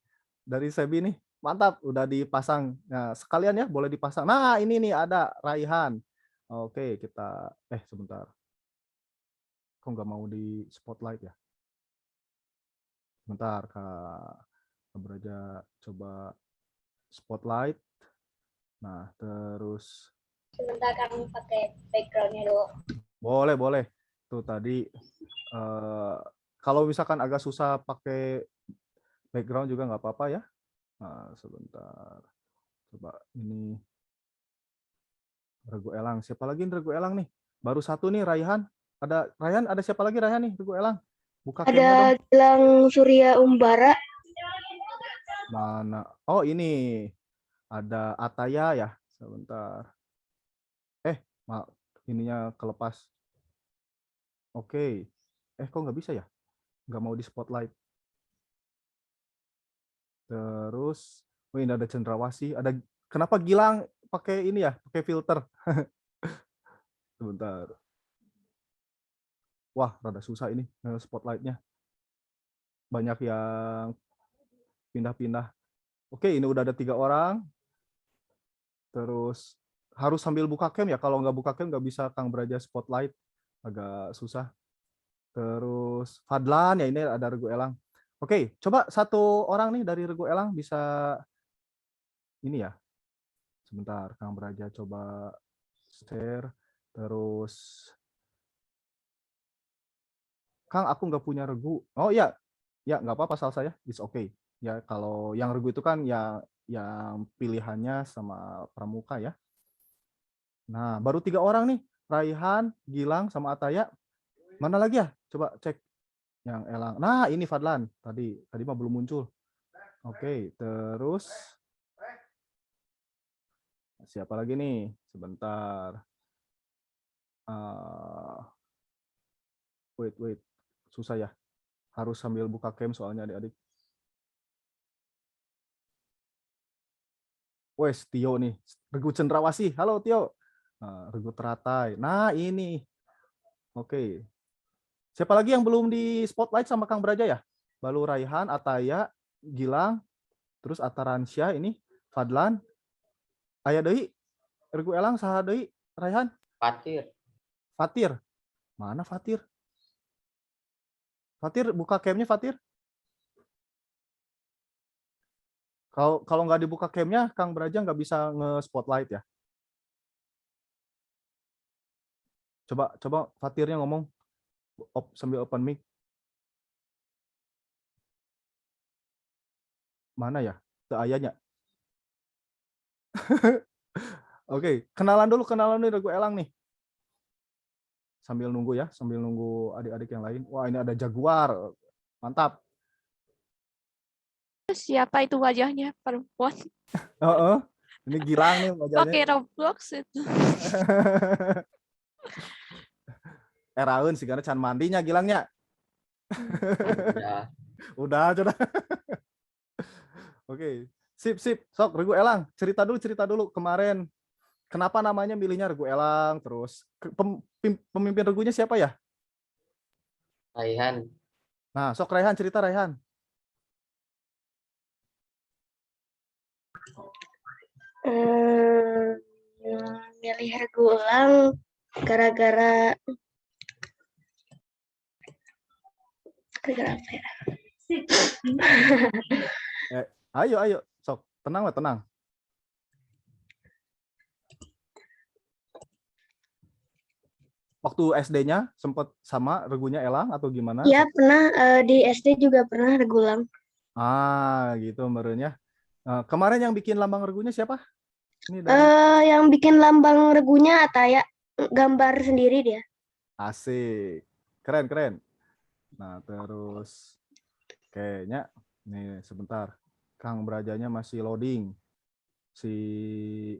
dari Sebi nih. Mantap, udah dipasang. Nah, sekalian ya, boleh dipasang. Nah, ini nih ada Raihan. Oke, kita sebentar. Kok nggak mau di spotlight ya? Sebentar, Kak Braja coba spotlight. Nah, terus Sebentar kami pakai backgroundnya dulu. boleh, boleh. Tuh tadi kalau misalkan agak susah pakai background juga nggak apa-apa ya. Nah, sebentar. Coba ini regu Elang. Siapa lagi nih regu Elang nih? Baru satu nih Raihan. Raihan, ada siapa lagi Raihan nih regu Elang? Buka camnya dong. Ada Gilang Surya Umbara. Mana? Oh, ini. Ada Ataya ya. Sebentar. Ininya kelepas. Oke. Kok nggak bisa ya? Nggak mau di spotlight. Terus, ini ada Cendrawasih. Kenapa Gilang pakai ini ya? Pakai filter. Sebentar. Wah, rada susah ini spotlightnya. Banyak yang pindah-pindah. Oke, ini udah ada 3 orang. Terus harus sambil buka cam ya. Kalau nggak buka cam nggak bisa Kang Braja spotlight. Agak susah. Terus Fadlan ya, ini ada regu Elang. Oke, coba satu orang nih dari regu Elang bisa ini ya. Sebentar, Kang Braja coba share. Terus Kang, aku nggak punya regu. Oh iya, ya nggak apa-apa, salah saya. It's okay. Ya kalau yang regu itu kan yang pilihannya sama pramuka ya. Nah, baru 3 orang nih. Raihan, Gilang, sama Ataya. Mana lagi ya? Coba cek yang Elang. Nah, ini Fadlan. Tadi mah belum muncul. Oke, terus siapa lagi nih? Sebentar. Wait. Susah ya. Harus sambil buka cam soalnya adik-adik. Wes, Tio nih. Regu Cendrawasih. Halo, Tio. Regu Teratai. Nah, ini. Oke. Siapa lagi yang belum di spotlight sama Kang Braja ya? Baru Raihan, Ataya, Gilang, terus Ataransyah ini, Fadlan, Aya deui, Regu Elang, saha deui, Raihan? Fatir. Mana Fatir? Fatir, buka camnya Fatir. Kalau nggak dibuka camnya, Kang Braja nggak bisa nge-spotlight ya. Coba Fatirnya ngomong sambil open mic. Mana ya? Teu ayanya. Oke, kenalan dulu Regu Elang nih. Sambil nunggu ya, sambil nunggu adik-adik yang lain. Wah, ini ada Jaguar. Mantap. Siapa itu wajahnya? Perempuan Ini Gilang nih wajahnya. pakai Roblox itu. Eraun sih karena can mandinya Gilangnya. Udah. Oke. Sip. Sok Regu Elang, cerita dulu kemarin. Kenapa namanya milihnya Regu Elang? Terus pemimpin regunya siapa ya? Raihan. Nah, sok Raihan, cerita Raihan. Hmm, milih regu ulang gara-gara apa ya? Ayo, sok, tenang lah, tenang. Waktu SD-nya sempat sama regunya Elang atau gimana? Iya, pernah di SD juga pernah regu ulang. Gitu merenya. Kemarin yang bikin lambang regunya siapa? Ini dari Yang bikin lambang regunya Ataya, gambar sendiri dia. Asik. Keren. Nah, terus kayaknya nih sebentar. Kang Brajanya masih loading. Si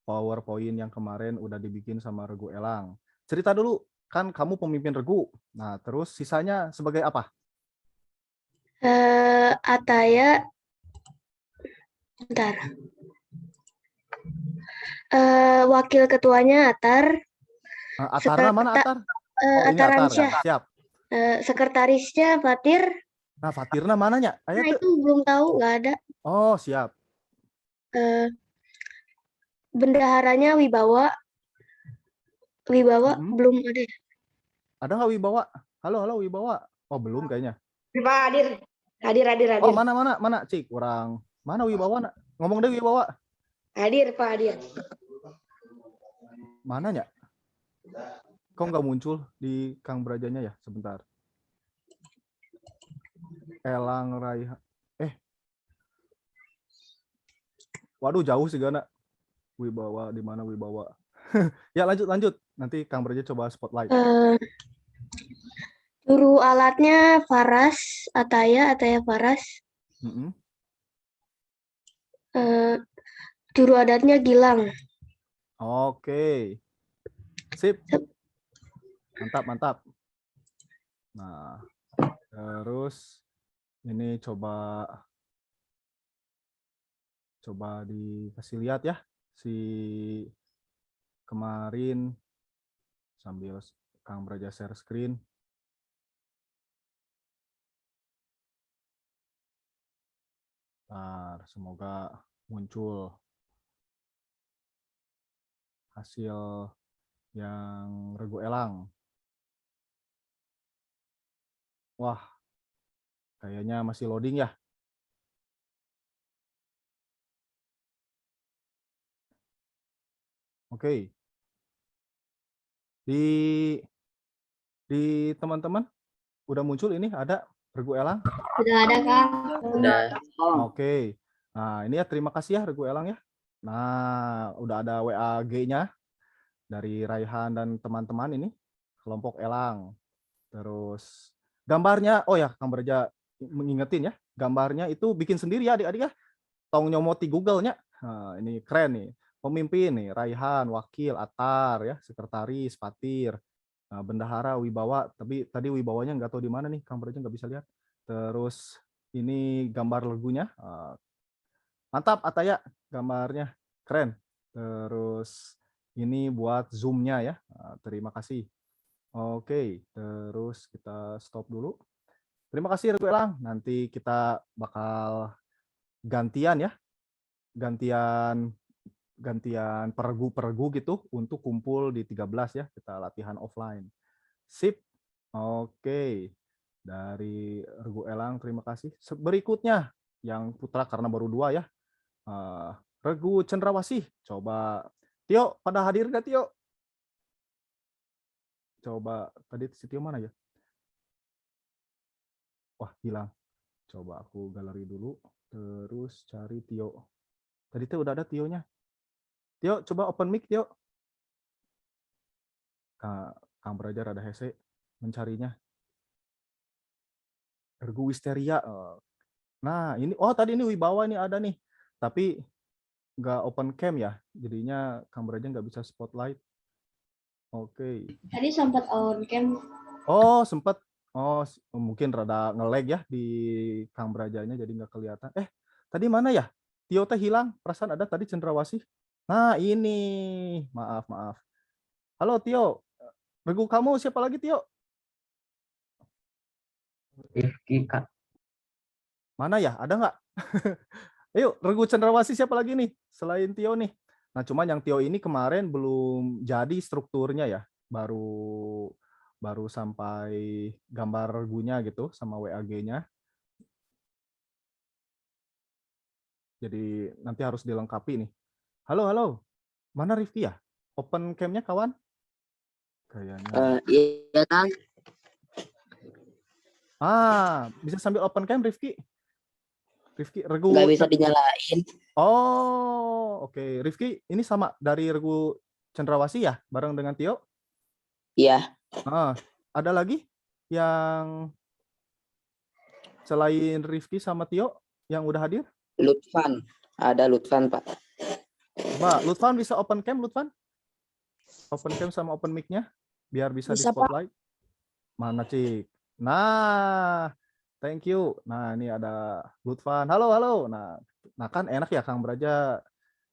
PowerPoint yang kemarin udah dibikin sama Regu Elang. Cerita dulu, kan kamu pemimpin Regu. Nah, terus sisanya sebagai apa? Ataya, bentar. Wakil ketuanya Atar, Atarna mana Atar? Oh, ini Atar ya. Ataransyah. Siap. Sekretarisnya Fatir. Nah, Fatirna mananya? Nah, itu belum tahu, nggak ada. Oh, siap. Bendaharanya Wibawa. Belum ada. Ada nggak Wibawa? Halo Wibawa. Oh, belum kayaknya. Hadir. Oh, mana Cik? Orang mana Wibawa? Ngomong deh Wibawa. Hadir, Pak, hadir. Mananya? Kok nggak muncul di Kang Brajanya ya? Sebentar. Elang Raihan. Waduh, jauh sih Gana. Wibawa, di mana Wibawa? Ya, lanjut. Nanti Kang Braja coba spotlight. Juru alatnya Faras, Ataya Faras. Juru adatnya Gilang. Oke. Sip. Mantap. Nah, terus ini coba dikasih lihat ya si kemarin sambil Kang Braja share screen. Semoga muncul hasil yang Regu Elang. Wah, kayaknya masih loading ya. Oke. Di teman-teman udah muncul ini ada Regu Elang? Sudah ada, Kang. Udah. Oke. Nah, ini ya terima kasih ya Regu Elang ya. Nah, udah ada WA-G-nya dari Raihan dan teman-teman ini, kelompok Elang. Terus gambarnya, oh ya Kang Berja mengingetin ya, gambarnya itu bikin sendiri ya adik-adik ya. Tong nyomoti Google-nya. Nah, ini keren nih. Pemimpin nih, Raihan, Wakil, Atar ya, Sekretaris, Fatir, Bendahara, Wibawa. Tapi tadi Wibawanya nggak tahu di mana nih, Kang Berja nggak bisa lihat. Terus ini gambar lagunya. Mantap Ataya, gambarnya keren. Terus ini buat zoom-nya ya. Terima kasih. Oke, terus kita stop dulu. Terima kasih Regu Elang. Nanti kita bakal gantian ya. Gantian peregu gitu untuk kumpul di 13 ya. Kita latihan offline. Sip. Oke. Dari Regu Elang terima kasih. Berikutnya yang putra karena baru 2 ya. Regu Cendrawasih. Coba Tio, pada hadir nggak Tio? Coba tadi si Tio mana ya? Wah, hilang. Coba aku galeri dulu, terus cari Tio. Tadi tuh udah ada Tio-nya. Tio, coba open mic Tio. Kang Braja rada hese mencarinya. Regu Wisteria. Nah, ini tadi ini Wibawa ini ada nih. Tapi nggak open cam ya. Jadinya Kang Braja nggak bisa spotlight. Oke. Tadi sempat on cam. Oh, sempat. Oh, mungkin rada nge-lag ya di Kang Brajanya jadi nggak kelihatan. Tadi mana ya? Tio teh hilang. Perasaan ada tadi Cendrawasih. Nah, ini. Maaf. Halo Tio. Regu kamu siapa lagi Tio? Rifki, Kak. Mana ya? Ada nggak? Ayo, Regu Cendrawasih siapa lagi nih? Selain Tio nih. Nah, cuman yang Tio ini kemarin belum jadi strukturnya ya. Baru baru sampai gambar regunya gitu sama WAG-nya. Jadi nanti harus dilengkapi nih. Halo, halo. Mana Rifki ya? Open cam-nya kawan? Kayaknya. Iya Kang, Bisa sambil open cam Rifki. Rifki, Regu. nggak bisa dinyalain. Oh, oke. Rifki, ini sama dari Regu Cendrawasih ya, bareng dengan Tio? Iya, Ada lagi yang selain Rifki sama Tio yang udah hadir? Lutfan. Ada Lutfan, Pak. Coba, Lutfan bisa open cam, Lutfan? Open cam sama open mic-nya, biar bisa di Bisa, Pak. spotlight. Mana, Cik? Nah, thank you. Nah, ini ada Lutfan. Halo, halo. Nah kan enak ya Kang Braja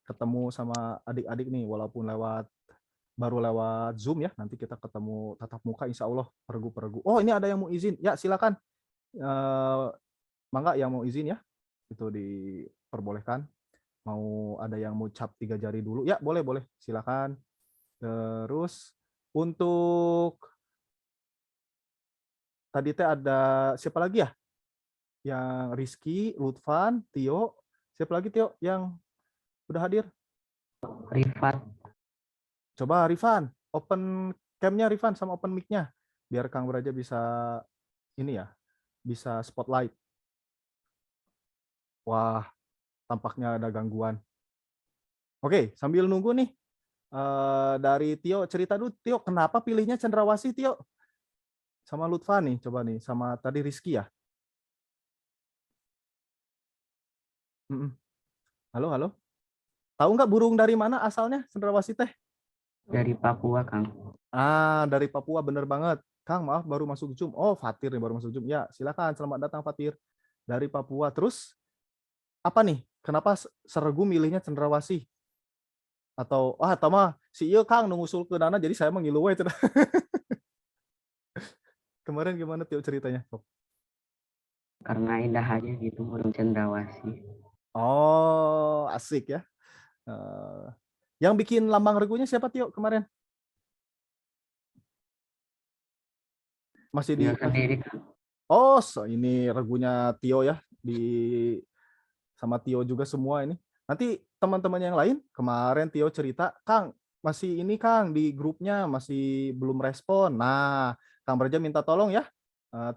ketemu sama adik-adik nih, walaupun baru lewat Zoom ya. Nanti kita ketemu tatap muka insya Allah, peregu-peregu. Oh, ini ada yang mau izin. Ya, silakan. Mangga yang mau izin ya. Itu diperbolehkan. Mau ada yang mau cap 3 jari dulu. Ya, boleh, boleh. Silakan. Terus untuk tadi teh ada siapa lagi ya? Yang Rizky, Lutfan, Tio. Siapa lagi Tio yang udah hadir? Rifat. Coba Rifan, open cam-nya Rifan sama open mic-nya. Biar Kang Braja bisa ini ya, bisa spotlight. Wah, tampaknya ada gangguan. Oke, sambil nunggu nih, dari Tio, cerita dulu Tio, kenapa pilihnya Cendrawasih Tio? Sama Lutfan nih, coba nih, sama tadi Rizky ya. Halo, halo. Tahu nggak burung dari mana asalnya Cendrawasih teh? Dari Papua, Kang. Dari Papua, bener banget. Kang, maaf baru masuk Zoom. Oh, Fatir nih baru masuk Zoom. Ya, silakan. Selamat datang Fatir. Dari Papua. Terus apa nih? Kenapa Seregu milihnya Cendrawasih? Atau mah si iya Kang nungusul ke dana jadi saya mengilu we. Kemarin gimana Tio ceritanya? Karena indah aja gitu burung cendrawasih. Oh, asik ya. Yang bikin lambang regunya siapa Tio kemarin? Masih di Dia sendiri, Kang. Oh, ini regunya Tio ya, sama Tio juga semua ini. Nanti teman-teman yang lain, kemarin Tio cerita, Kang, masih ini Kang, di grupnya masih belum respon. Nah, Kang Braja minta tolong ya,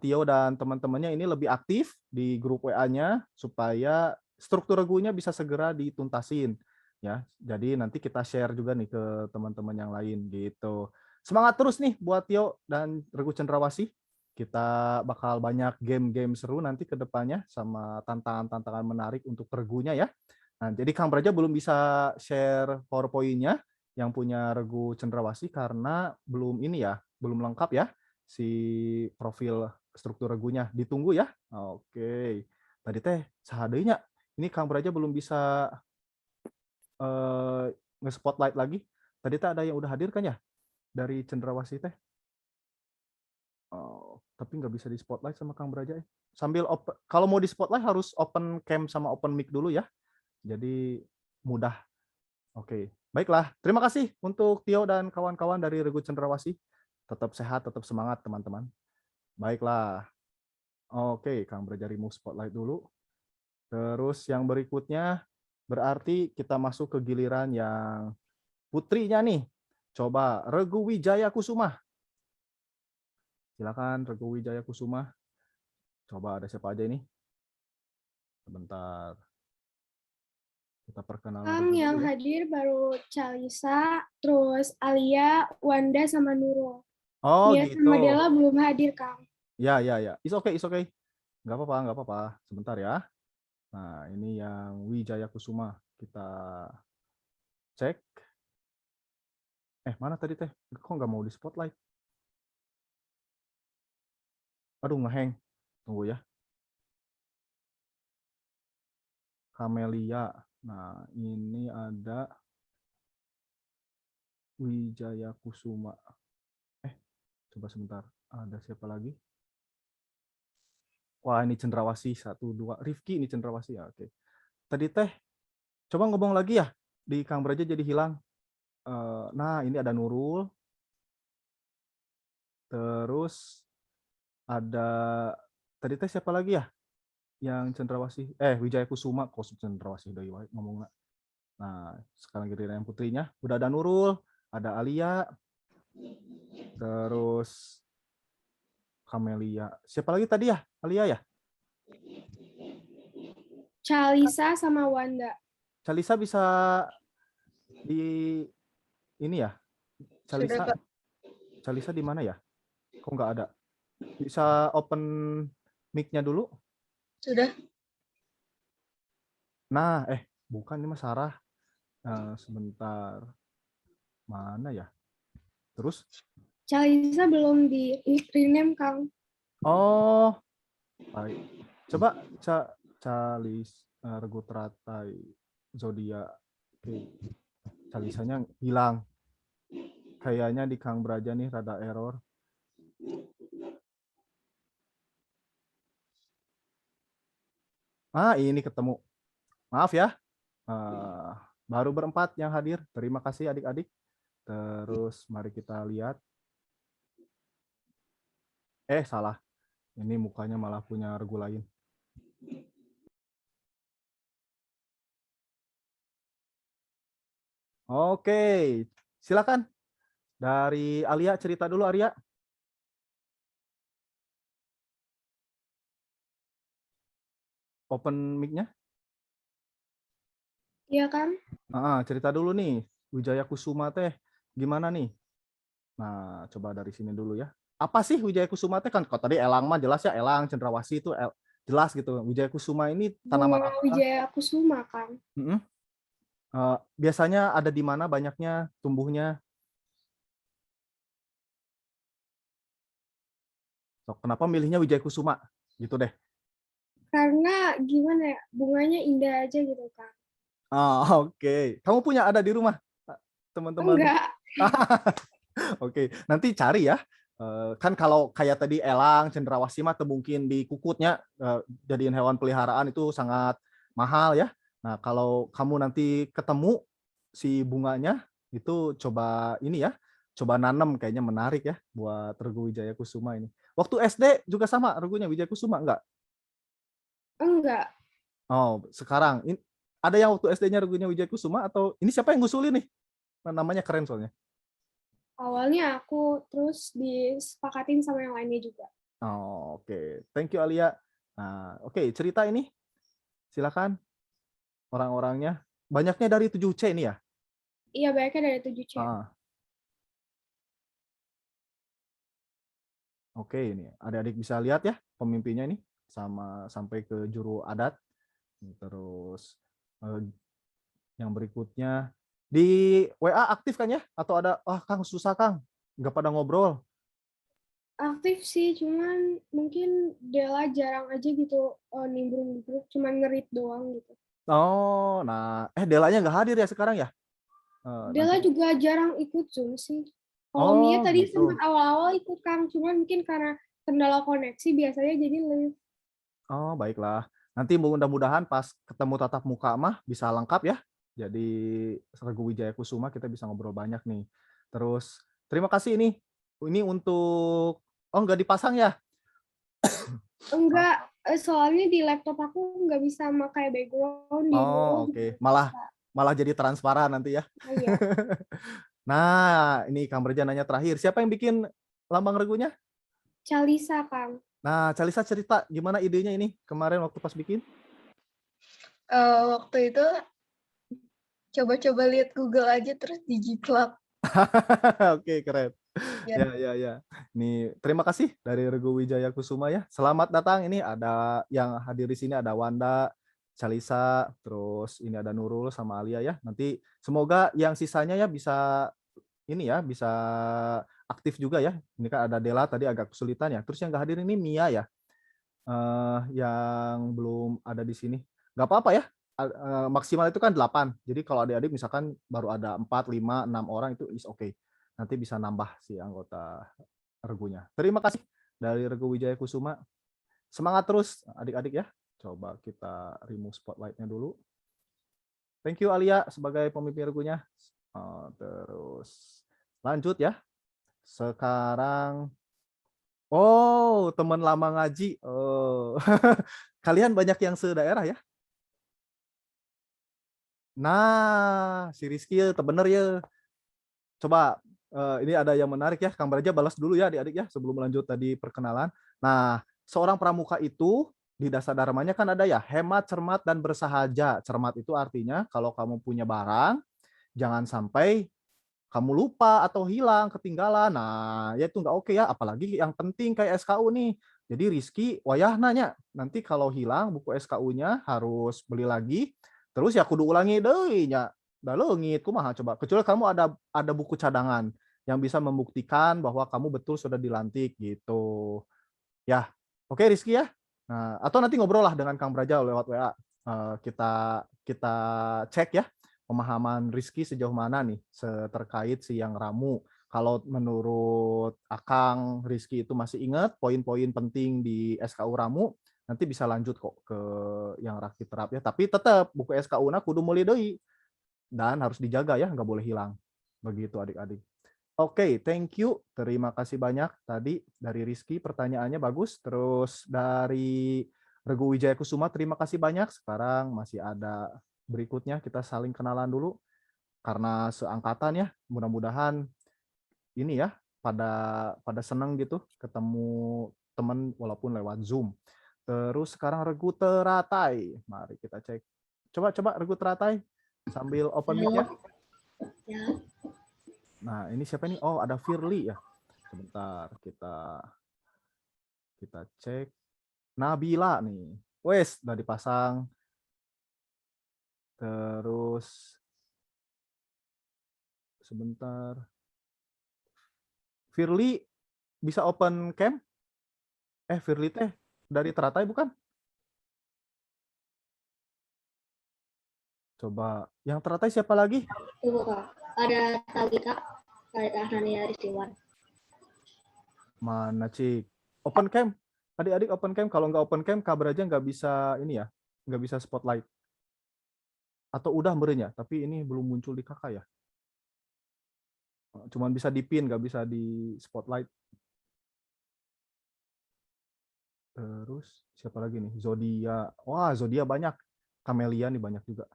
Tio dan teman-temannya ini lebih aktif di grup WA-nya, supaya struktur regunya bisa segera dituntasin. Ya, jadi nanti kita share juga nih ke teman-teman yang lain gitu. Semangat terus nih buat Tio dan Regu Cendrawasih. Kita bakal banyak game-game seru nanti ke depannya sama tantangan-tantangan menarik untuk regunya ya. Nah, jadi Kang Braja belum bisa share PowerPoint-nya yang punya Regu Cendrawasih karena belum ini ya, belum lengkap ya si profil struktur regunya. Ditunggu ya. Oke. Tadi teh sahadeunya. Ini Kang Braja belum bisa nge-spotlight lagi. Tadi teh ada yang udah hadir kan ya dari Cendrawasih teh? Tapi nggak bisa di spotlight sama Kang Braja. Sambil kalau mau di spotlight harus open cam sama open mic dulu ya. Jadi mudah. Oke, baiklah. Terima kasih untuk Tio dan kawan-kawan dari Regu Cendrawasih. Tetap sehat, tetap semangat teman-teman. Baiklah. Oke, Kang Braja remove spotlight dulu. Terus yang berikutnya berarti kita masuk ke giliran yang putrinya nih. Coba Regu Wijaya Kusuma. Silakan Regu Wijaya Kusuma. Coba ada siapa aja ini? Sebentar. Kita perkenalan Yang dulu ya. hadir baru Calisa, terus Alia, Wanda, sama Nurul. Oh Dia gitu. sama Della belum hadir, Kang. Ya. It's okay. Nggak apa-apa. Sebentar ya. Nah, ini yang Wijaya Kusuma. Kita cek. Mana tadi teh? Kok nggak mau di spotlight? Aduh, ngeheng. Tunggu ya. Kamelia. Nah, ini ada Wijaya Kusuma. Coba sebentar. Ada siapa lagi? Wah, ini Cendrawasih 1, 2. Rifki ini Cendrawasih ya. Oke. tadi teh coba ngomong lagi ya, di Kang Braja jadi hilang. Nah, ini ada Nurul, terus ada tadi teh siapa lagi ya? Yang Cendrawasih, Wijaya Kusuma, kok Cendrawasih deui wae ngomongna. Nah, sekarang giliran yang putrinya, udah ada Nurul, ada Alia, terus Kamelia. Siapa lagi tadi ya? Alia ya? Calisa sama Wanda. Calisa bisa di ini ya? Calisa, Calisa di mana ya? Kok nggak ada? Bisa open mic-nya dulu? Sudah. Nah, bukan ini mah Sarah. Sebentar. Mana ya? Terus? Calisa belum di rename, Kang. Oh, baik. Coba Calis Regu Teratai Zodia. Oke. Calisanya hilang. Kayaknya di Kang Braja nih rada error. Ini ketemu. Maaf ya. Baru berempat yang hadir. Terima kasih adik-adik. Terus mari kita lihat. Salah. Ini mukanya malah punya regu lain. Oke, silakan. Dari Alia, cerita dulu Arya. Open mic-nya. Iya kan? Cerita dulu nih, Wijaya Kusuma teh gimana nih? Nah, coba dari sini dulu ya. Apa sih Wijaya Kusuma teh, kan kok tadi elang mah jelas ya, elang cendrawasih itu jelas gitu. Wijaya Kusuma ini tanaman Bunga apa? Wijaya Kusuma, Kang. Biasanya ada di mana banyaknya tumbuhnya? So, kenapa milihnya Wijaya Kusuma? Gitu deh. Karena gimana ya, bunganya indah aja gitu, Kang. Oke. Kamu punya ada di rumah, teman-teman? Enggak. Oke, nanti cari ya. Kan kalau kayak tadi elang, cendrawasih mah mungkin di kukutnya jadiin hewan peliharaan itu sangat mahal ya. Nah, kalau kamu nanti ketemu si bunganya itu coba ini ya, coba nanam, kayaknya menarik ya buat Regu Wijaya Kusuma ini. Waktu SD juga sama regunya Wijaya Kusuma enggak? Enggak. Oh, sekarang ada yang waktu SD-nya regunya Wijaya Kusuma atau ini siapa yang ngusulin nih? Namanya keren soalnya. Awalnya aku, terus disepakatin sama yang lainnya juga. Oke. Thank you Alia. Nah, oke, cerita ini. Silakan. Orang-orangnya. Banyaknya dari 7C ini ya? Iya, banyaknya dari 7C. Oke, ini adik-adik bisa lihat ya pemimpinnya ini sama sampai ke juru adat. Terus yang berikutnya di WA aktif kan ya? Atau ada Kang susah Kang, nggak pada ngobrol? Aktif sih, cuman mungkin Dela jarang aja gitu nimbrung di grup, cuman ngerit doang gitu. Oh, nah Delanya nggak hadir ya sekarang ya? Dela Nanti. juga jarang ikut Zoom sih. Kalau Mia tadi Gitu. sempat awal-awal ikut, Kang, cuman mungkin karena kendala koneksi biasanya jadi live. Oh, baiklah. Nanti mudah-mudahan pas ketemu tatap muka mah bisa lengkap ya. Jadi Regu Wijaya Kusuma kita bisa ngobrol banyak nih. Terus terima kasih ini. Ini untuk nggak dipasang ya? Enggak, soalnya di laptop aku nggak bisa pakai background di Oh, oke. Malah jadi transparan nanti ya. Iya. Nah, ini Kang Berja nanya terakhir. Siapa yang bikin lambang regunya? Calisa, Kang. Nah, Calisa cerita gimana idenya ini kemarin waktu pas bikin? Waktu itu coba-coba lihat Google aja terus dijiplak. Oke, keren. Ya. Nih, terima kasih dari Regu Wijaya Kusuma ya. Selamat datang. Ini ada yang hadir di sini, ada Wanda, Calisa, terus ini ada Nurul sama Alia ya. Nanti semoga yang sisanya ya bisa ini ya, bisa aktif juga ya. Ini kan ada Dela tadi agak kesulitan ya. Terus yang nggak hadir ini Mia ya. Yang belum ada di sini. Nggak apa-apa ya. Maksimal itu kan 8. Jadi kalau adik-adik misalkan baru ada 4, 5, 6 orang itu is okay. Nanti bisa nambah si anggota regunya. Terima kasih dari Regu Wijaya Kusuma. Semangat terus adik-adik ya. Coba kita remove spotlight-nya dulu. Thank you Alia sebagai pemimpin regunya. Terus lanjut ya. Sekarang, oh teman lama ngaji. Oh, kalian banyak yang sedaerah ya? Nah, si Rizky ya, bener ya. Coba ini ada yang menarik ya. Kang Baraja balas dulu ya adik-adik ya sebelum lanjut tadi perkenalan. Nah, seorang pramuka itu di dasar dharmanya kan ada ya hemat, cermat, dan bersahaja. Cermat itu artinya kalau kamu punya barang, jangan sampai kamu lupa atau hilang, ketinggalan. Nah, ya itu nggak oke ya. Apalagi yang penting kayak SKU nih. Jadi Rizky, wayah nanya, nanti kalau hilang buku SKU-nya harus beli lagi. Terus ya kudu ulangi deh nya. Dah leungit, kumaha coba. Kecuali kamu ada buku cadangan yang bisa membuktikan bahwa kamu betul sudah dilantik gitu. Ya, oke Rizky ya. Nah, atau nanti ngobrol lah dengan Kang Braja lewat WA. Kita cek ya pemahaman Rizky sejauh mana nih terkait si yang ramu. Kalau menurut Akang Rizky itu masih ingat poin-poin penting di SKU ramu, nanti bisa lanjut kok ke yang rakit terap ya. Tapi tetap buku SKU-na kudu meuli deui dan harus dijaga ya, nggak boleh hilang. Begitu adik-adik. Oke, thank you. Terima kasih banyak tadi dari Rizky pertanyaannya bagus. Terus dari Regu Wijaya Kusuma terima kasih banyak. Sekarang masih ada berikutnya kita saling kenalan dulu karena seangkatan ya. Mudah-mudahan ini ya pada seneng gitu ketemu teman walaupun lewat Zoom. Terus sekarang Regu Teratai. Mari kita cek. Coba Regu Teratai sambil open mic-nya. Ya. Nah, ini siapa nih? Oh, ada Firly ya. Sebentar, kita cek. Nabila nih. Wes, udah dipasang. Terus sebentar. Firly bisa open cam? Firly teh dari Teratai bukan? Coba. Yang Teratai siapa lagi? Tunggu Kak. Ada Talita Hania Rizwan. Mana Cik? Open cam. Adik-adik open cam. Kalau nggak open cam, kabar aja nggak bisa ini ya. Nggak bisa spotlight. Atau udah merenya, tapi ini belum muncul di kakak ya. Cuman bisa dipin, nggak bisa di spotlight. Terus siapa lagi nih? Zodia. Wah, Zodia banyak. Camelia nih banyak juga.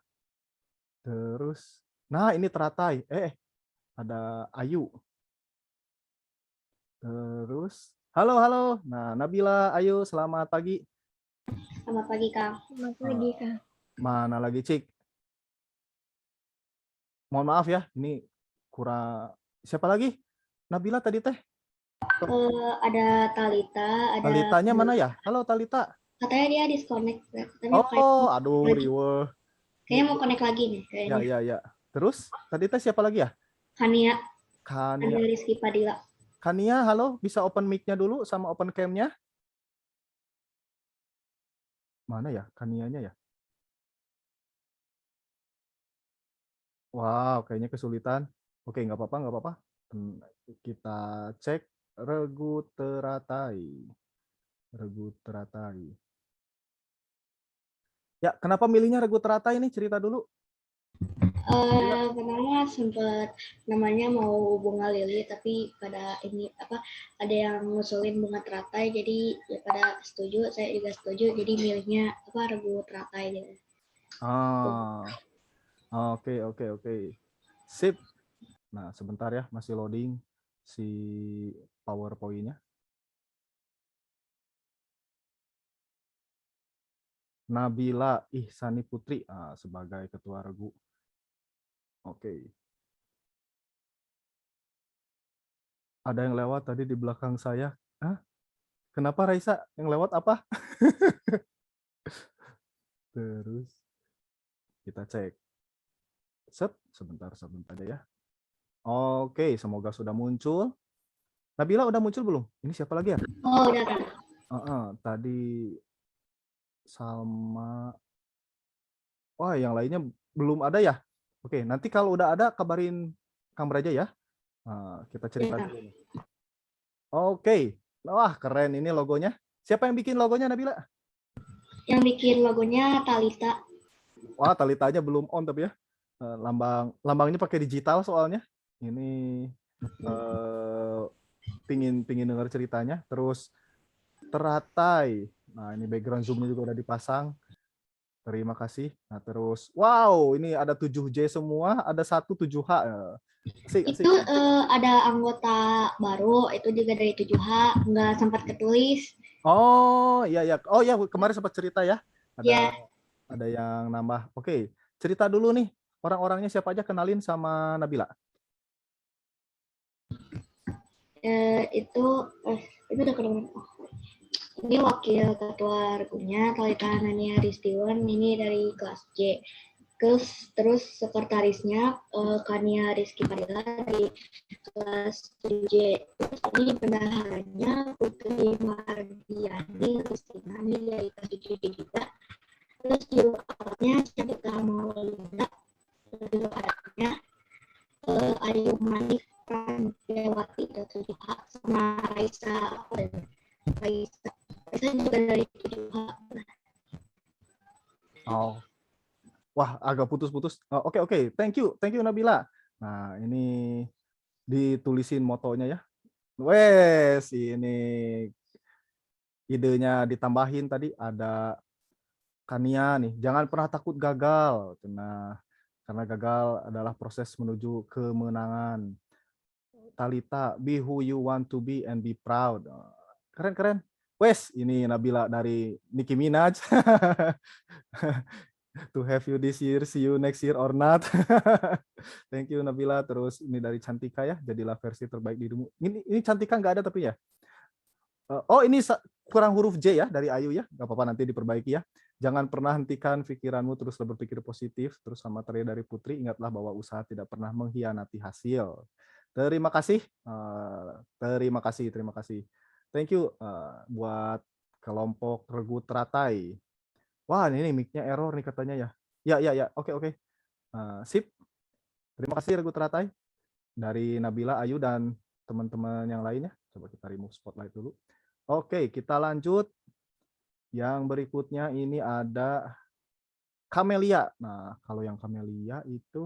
Terus, nah ini Teratai. Ada Ayu. Terus, halo. Nah, Nabila, Ayu, selamat pagi. Selamat pagi Kang. Selamat pagi, Kak. Mana lagi, Cik? Mohon maaf ya, ini kurang. Siapa lagi? Nabila tadi teh. Ada Talita, ada Talitanya mana ya? Halo, Talita. katanya dia disconnect. Katanya Oh, aduh, riweh. kayaknya mau connect lagi nih kayaknya. Ya. Terus, tadi teh siapa lagi ya? Hania Kania. Rizky Padilla. Kania, halo, bisa open mic-nya dulu sama open cam-nya? Mana ya Kanianya ya? Wow, kayaknya kesulitan. Oke, nggak apa-apa. Kita cek Regu Teratai. Ya, kenapa milihnya Regu Teratai ini? Cerita dulu. Pertama sempat namanya mau bunga lili tapi pada ini ada yang ngusulin bunga teratai jadi ya pada setuju, saya juga setuju jadi milihnya Regu Teratai gitu. Oke. Sip. Nah, sebentar ya, masih loading si PowerPoint-nya. Nabila Ihsani Putri sebagai ketua regu. Oke. Ada yang lewat tadi di belakang saya. Hah? Kenapa Raisa? Yang lewat apa? Terus kita cek. Sebentar ya. Oke, semoga sudah muncul. Nabila udah muncul belum? Ini siapa lagi ya? Oh, udah kan. Tadi Salma. Wah, yang lainnya belum ada ya? Oke, nanti kalau udah ada kabarin Kang Braja ya. Kita cerita dulu nih. Oke. Wah, keren ini logonya. Siapa yang bikin logonya, Nabila? Yang bikin logonya Talita. Wah, Talitanya belum on tapi ya. Lambangnya pakai digital soalnya. Ini pingin dengar ceritanya. Terus teratai. Nah, ini background zoom-nya juga udah dipasang. Terima kasih. Nah, terus wow, ini ada 7J semua, ada 7H. Asik. Itu ada anggota baru, itu juga dari 7H, nggak sempat ketulis. Oh, iya. Oh, ya, kemarin sempat cerita ya. Ya. Ada yang nambah. Oke, cerita dulu nih. Orang-orangnya siapa aja, kenalin sama Nabila. Itu udah kedengeran. Ini wakil ketua regunya Talita Nania Ristiwan, ini dari kelas J. Terus sekretarisnya Kania Rizky Padilla dari kelas 7J. Terus ini bendaharanya Putri Mardiani Ristina, ini dari kelas 7J juga. Terus juru alatnya Cantika Maulida, juru alatnya Ayu Manik Pranjawati dari 7H, sama Raisa juga dari 7H. Oh. Wah, agak putus-putus. Oh, oke. Thank you Nabila. Nah, ini ditulisin motonya ya. Wes, ini idenya ditambahin tadi, ada Kania nih. Jangan pernah takut gagal. Nah, karena gagal adalah proses menuju kemenangan. Talita, be who you want to be and be proud. Keren. Wes, ini Nabila dari Nicki Minaj. To have you this year, see you next year or not. Thank you Nabila. Terus ini dari Cantika ya, jadilah versi terbaik dirimu. Ini Cantika nggak ada tapi ya. Oh, ini kurang huruf J ya dari Ayu ya. Nggak apa-apa, nanti diperbaiki ya. Jangan pernah hentikan pikiranmu, teruslah berpikir positif. Terus sama teri dari Putri, ingatlah bahwa usaha tidak pernah mengkhianati hasil. Terima kasih. Terima kasih. Thank you buat kelompok Regu Teratai. Wah, ini mic-nya error nih katanya ya. Ya. Oke. Sip. Terima kasih Regu Teratai. Dari Nabila, Ayu, dan teman-teman yang lainnya. Coba kita remove spotlight dulu. Oke, kita lanjut. Yang berikutnya ini ada Camelia. Nah, kalau yang Camelia itu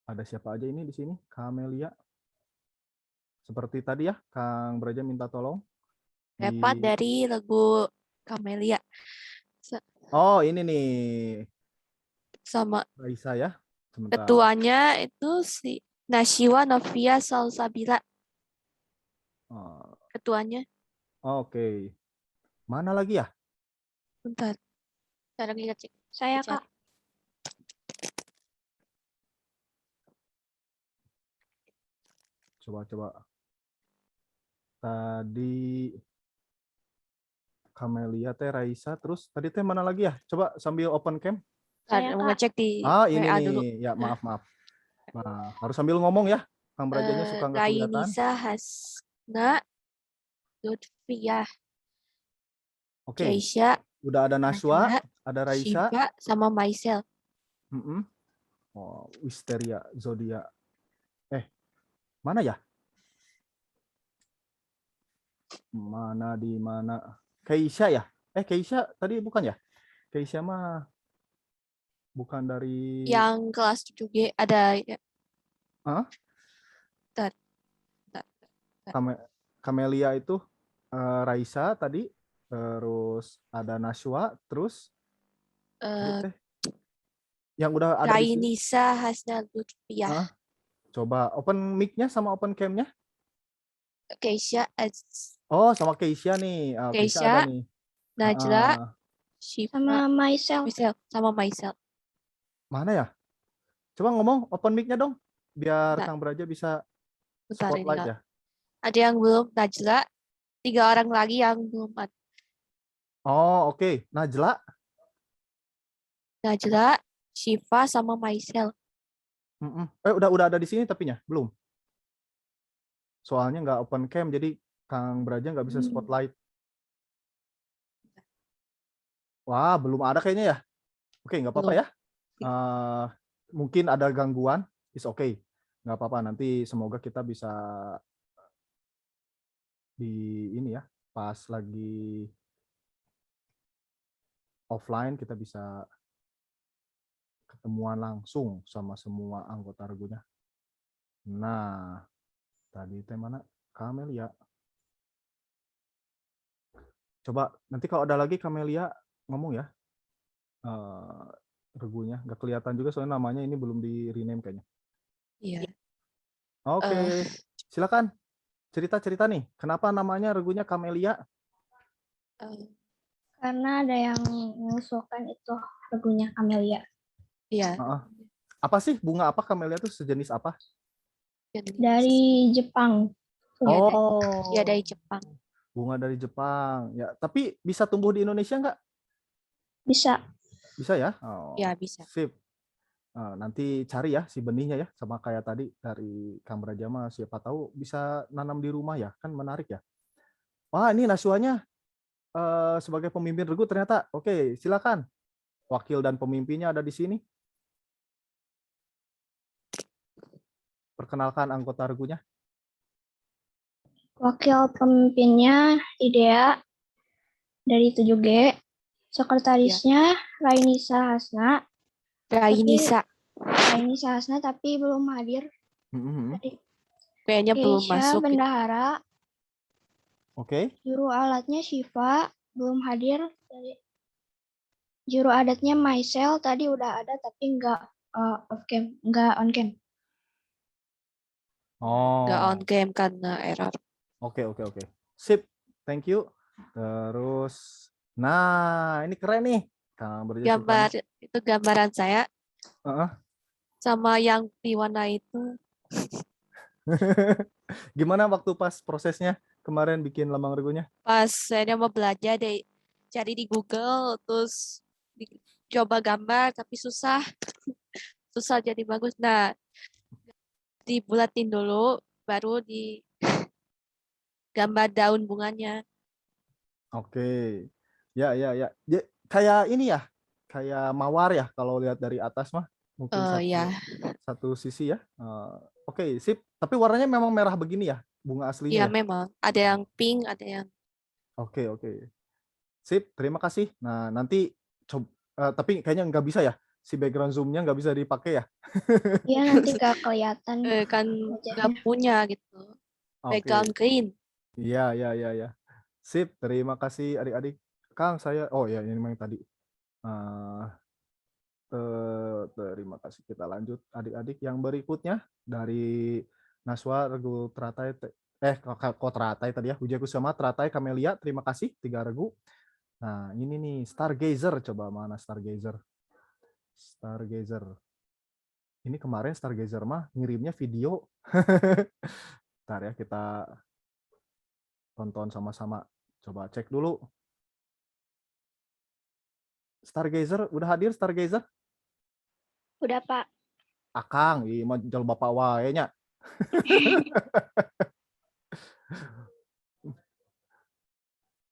ada siapa aja ini di sini? Camelia. Seperti tadi ya, Kang Braja minta tolong. Reva dari lagu Camelia. Oh, ini nih. Sama Raisa ya. Sebentar. ketuanya itu si Nashiwa Novia Salsabila. Ketuanya. Oke. Mana lagi ya? Bentar. Saya lagi ngecek. Saya, Kak. Coba. Tadi Camelia teh Raisa, terus tadi teh mana lagi ya? Coba sambil open cam. Saya mau ngecek di ini WA nih. dulu. Ya, maaf. Nah, harus sambil ngomong ya. Kang Brajanya suka nggak kelihatan. Rainisa Hasna Lutfiyah. Oke. Keisha. Udah ada Nashwa, ada Raisa. Shiva sama Maisel. Oh, Wisteria, Zodia. Mana ya? Di mana? Keisha ya? Keisha tadi bukan ya? Keisha mah bukan dari Yang kelas 7G ada ya. Hah? Bentar. Camelia itu Raisa tadi, terus ada Nashwa, terus yang udah ada di sini. Rainisa Hasna Lutfiyah. Coba open mic-nya sama open cam-nya. Keisha. Oh, sama Keisha nih. Keisha ada nih. Najla, Shiva, Sama Maisel. sama Maisel. Mana ya? Coba ngomong open mic-nya dong, biar Kang Braja bisa spotlight ya. Ada yang belum, Najla. 3 orang lagi yang belum ada. Oh, oke. Najla, Shiva, sama Maisel. Udah ada di sini tapinya? Belum? Soalnya nggak open cam, jadi Kang Braja nggak bisa spotlight. Wah, belum ada kayaknya ya. Oke, nggak apa-apa ya. Mungkin ada gangguan, is okay. Nggak apa-apa, nanti semoga kita bisa di ini ya, pas lagi offline kita bisa ketemuan langsung sama semua anggota regunya. Nah, tadi teh mana? Kamelia. Coba nanti kalau ada lagi Kamelia ngomong ya. Regunya nggak kelihatan juga soalnya namanya ini belum di rename kayaknya. Iya. Oke, silakan cerita-cerita nih. Kenapa namanya regunya Kamelia? Karena ada yang mengusulkan itu lagunya Camellia. Iya. Apa sih bunga apa Kamelia itu sejenis apa? Dari Jepang. Oh, Ya dari Jepang. bunga dari Jepang. Ya, tapi bisa tumbuh di Indonesia nggak? Bisa. Bisa ya? Oh, Ya bisa. sip. Nanti cari ya si benihnya ya, sama kayak tadi dari Kang Brajama, siapa tahu bisa nanam di rumah ya, kan menarik ya. Wah, ini Nasuanya sebagai pemimpin regu ternyata. Oke, silakan. Wakil dan pemimpinnya ada di sini. Perkenalkan anggota regunya. Wakil pemimpinnya Idea dari 7G. Sekretarisnya Rainisa Hasna. Rainisa. Rainisa Hasna tapi belum hadir. Kayaknya belum masuk. Bendahara. Oke. Juru alatnya Shiva belum hadir. Juru adatnya Maisel tadi udah ada tapi nggak off cam, nggak on cam. Nggak on cam karena error. Oke. Sip, thank you. Terus, nah ini keren nih. Gambar itu gambaran saya. Sama yang diwarna itu. Gimana waktu pas prosesnya kemarin bikin lambang regunya? Pas saya mau belajar deh, cari di Google, terus coba gambar tapi susah. Susah jadi bagus. Nah, dibulatin dulu, baru di gambar daun bunganya. Oke. Ya. Kayak ini ya, kayak mawar ya kalau lihat dari atas mah. Mungkin satu sisi ya. Oke, sip. Tapi warnanya memang merah begini ya, bunga aslinya Iya, ya? memang. Ada yang pink, ada yang... Oke. Sip, terima kasih. Nah, nanti tapi kayaknya nggak bisa ya. Si background zoom-nya nggak bisa dipakai ya? Iya, nanti nggak kelihatan. Kan nggak punya gitu. Background green. Iya. Sip, terima kasih adik-adik. Kang, oh ya ini memang tadi. Terima kasih. Kita lanjut adik-adik yang berikutnya dari Naswa Regu Teratai. Kok Teratai tadi ya? Wijaya Kusuma Teratai Kamelia. Terima kasih 3 regu. Nah ini nih Stargazer. Coba mana Stargazer? Stargazer. Ini kemarin Stargazer mah ngirimnya video. Bentar ya kita tonton sama-sama. Coba cek dulu. Stargazer, udah hadir Stargazer? Udah, Pak. Akang, mah jal bapak wae nya.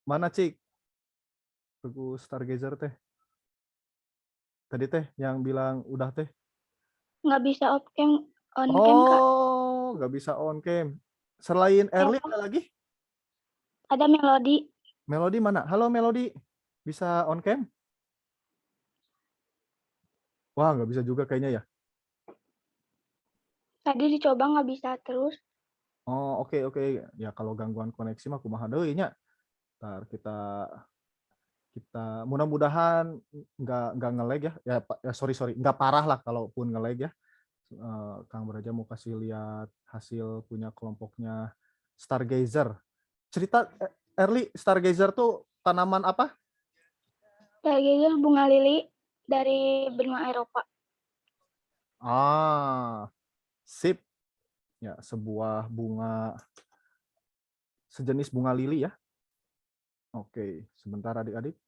Mana Cik? Regu Stargazer teh. Tadi teh yang bilang udah teh. Nggak bisa on cam, Kak. Oh, nggak bisa on cam. Selain Erli ada lagi? Ada Melody. Melody mana? Halo Melody. Bisa on cam? Wah, nggak bisa juga kayaknya ya. Tadi dicoba nggak bisa terus. Oh, oke. Ya kalau gangguan koneksi mah kumaha deui nya. Ntar kita mudah-mudahan nggak nge-lag ya. Ya sorry nggak parah lah kalaupun nge-lag ya. Kang Beraja mau kasih lihat hasil punya kelompoknya Stargazer. Cerita Erli, Stargazer tuh tanaman apa? Stargazer bunga lili dari benua Eropa. Sip. Ya, sebuah bunga sejenis bunga lili ya. Oke, sebentar adik-adik.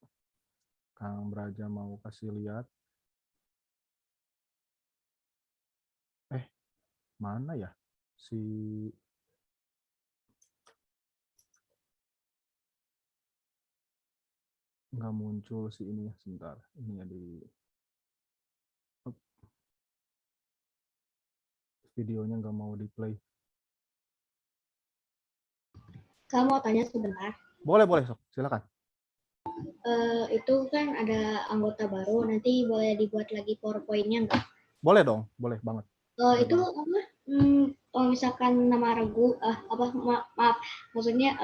Kang Beraja mau kasih lihat. Mana ya si nggak muncul si ini ya, sebentar. Ini ya di videonya nggak mau di play. Kamu mau tanya sebentar? Boleh sok, silakan. itu kan ada anggota baru, nanti boleh dibuat lagi PowerPoint-nya nggak? Boleh dong, boleh banget. Itu apa? Kalau misalkan nama regu, maaf, maksudnya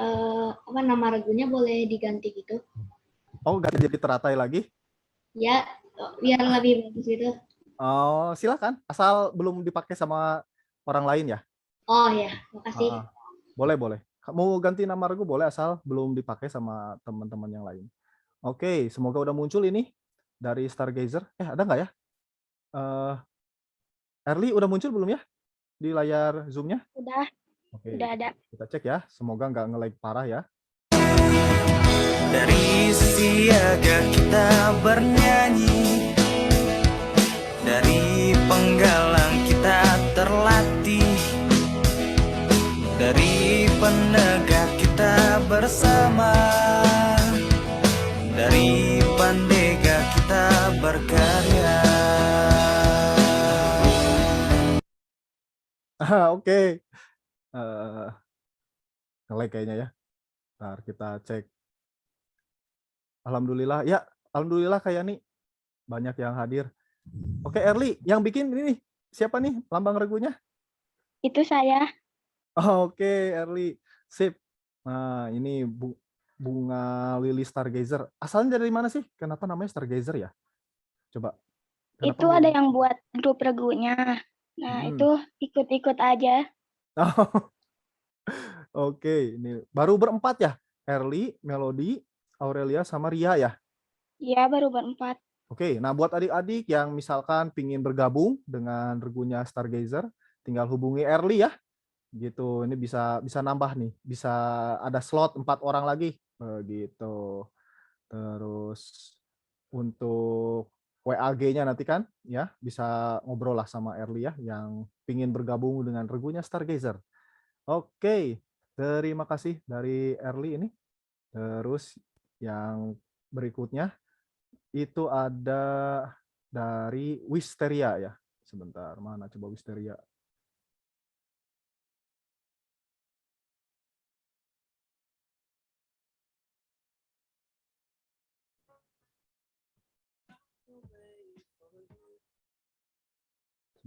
apa nama regunya boleh diganti gitu? Oh, nggak jadi teratai lagi? Ya, biar lebih bagus gitu. Oh, silakan. Asal belum dipakai sama orang lain ya. Oh ya, makasih. Boleh, boleh. Mau ganti nama regu boleh asal belum dipakai sama teman-teman yang lain. Oke, semoga udah muncul ini dari Stargazer. Ada nggak ya? Erli udah muncul belum ya di layar Zoom-nya? Udah, Oke, udah ada. kita cek ya. Semoga nggak nge-lag parah ya. Dari siaga kita bernyanyi, dari penggalang kita terlatih, dari penegak kita bersama, dari pandega kita berkarya. Oke. Nge-lag kayaknya ya. Ntar kita cek. Alhamdulillah. Ya, alhamdulillah kayak nih banyak yang hadir. Oke, Erli, yang bikin ini nih. Siapa nih lambang regunya? Itu saya. Oke, Erli. Sip. Nah, ini bunga lili Stargazer. Asalnya dari mana sih? Kenapa namanya Stargazer ya? Coba. Kenapa Itu ada yang buat grup regunya. Nah, itu ikut-ikut aja. Oke, ini baru berempat ya? Erli, Melody, Aurelia, sama Ria ya? Iya, baru berempat. Oke, nah buat adik-adik yang misalkan pingin bergabung dengan regunya Stargazer, tinggal hubungi Erli ya. Gitu, ini bisa nambah nih, bisa ada slot 4 orang lagi. Begitu. Terus untuk WAG-nya nanti kan ya bisa ngobrol lah sama Erli ya yang pingin bergabung dengan regunya Stargazer. Oke, terima kasih dari Erli ini. Terus yang berikutnya itu ada dari Wisteria ya. Sebentar, mana coba Wisteria?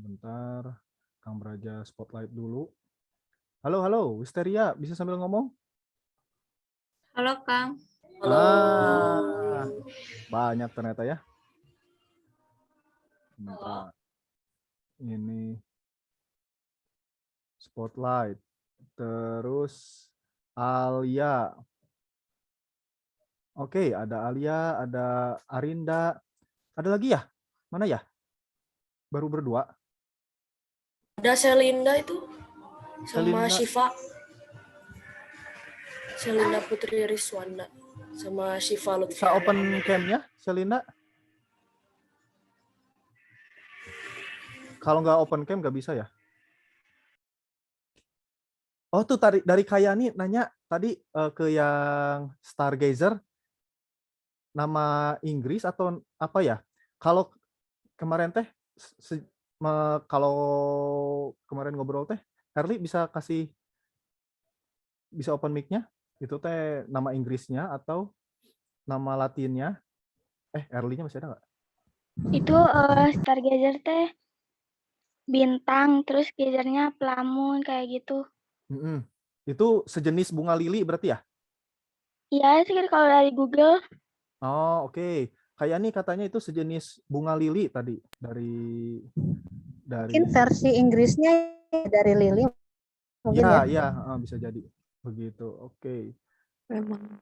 Sebentar, Kang Braja spotlight dulu. Halo, halo, Wisteria, bisa sambil ngomong? Halo, Kang. Halo. Banyak ternyata ya. Sebentar. Ini spotlight. Terus Alia. Oke, ada Alia, ada Arinda. Ada lagi ya? Mana ya? Baru berdua. Ada Selinda itu sama Selinda. Syifa. Selinda Putri Riswanda sama Syifa Lutfi. Bisa open cam-nya, Selinda? Kalau nggak open cam nggak bisa ya? Oh tuh dari Kayani nanya tadi ke yang Stargazer nama Inggris atau apa ya? Kalau kemarin teh kalau kemarin ngobrol teh Herli bisa open mic-nya itu teh nama Inggrisnya atau nama Latinnya? Herli-nya masih ada nggak? Itu Stargazer teh bintang, terus gazernya pelamun kayak gitu. Itu sejenis bunga lili berarti ya? Iya sih kalau dari Google. Oh oke. Kayak nih katanya itu sejenis bunga lili tadi dari mungkin versi Inggrisnya dari lili mungkin ya. Iya, bisa jadi begitu. Oke. Memang.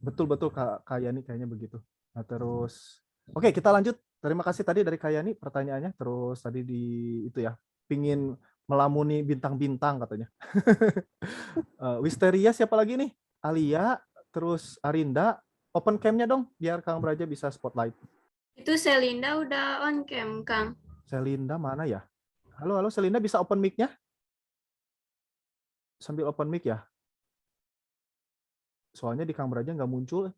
Betul Kak Yani kayaknya begitu. Nah, terus oke, kita lanjut. Terima kasih tadi dari Kak Yani pertanyaannya. Terus tadi di itu ya, pingin melamuni bintang-bintang katanya. Wisteria siapa lagi nih? Alia, terus Arinda. Open cam-nya dong, biar Kang Braja bisa spotlight. Itu Selinda udah on cam, Kang. Selinda mana ya? Halo, Selinda bisa open mic-nya? Sambil open mic ya. Soalnya di Kang Braja nggak muncul.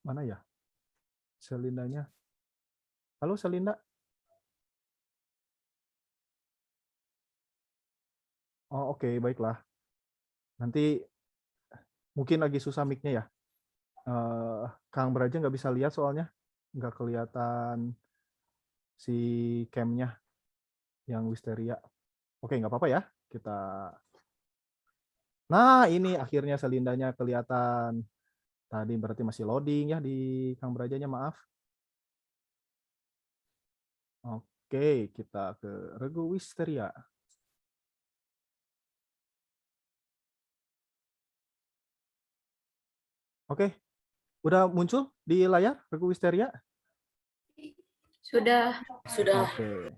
Mana ya? Selindanya. Halo, Selinda. Oh, oke, baiklah. Nanti mungkin lagi susah mic-nya ya. Kang Beraja nggak bisa lihat soalnya. Nggak kelihatan si cam-nya yang Wisteria. Oke, nggak apa-apa ya. Nah, ini akhirnya Selindanya kelihatan. Tadi berarti masih loading ya di Kang Berajanya, maaf. Oke, kita ke Regu Wisteria. Oke, udah muncul di layar Regu Wisteria? Sudah. Oke.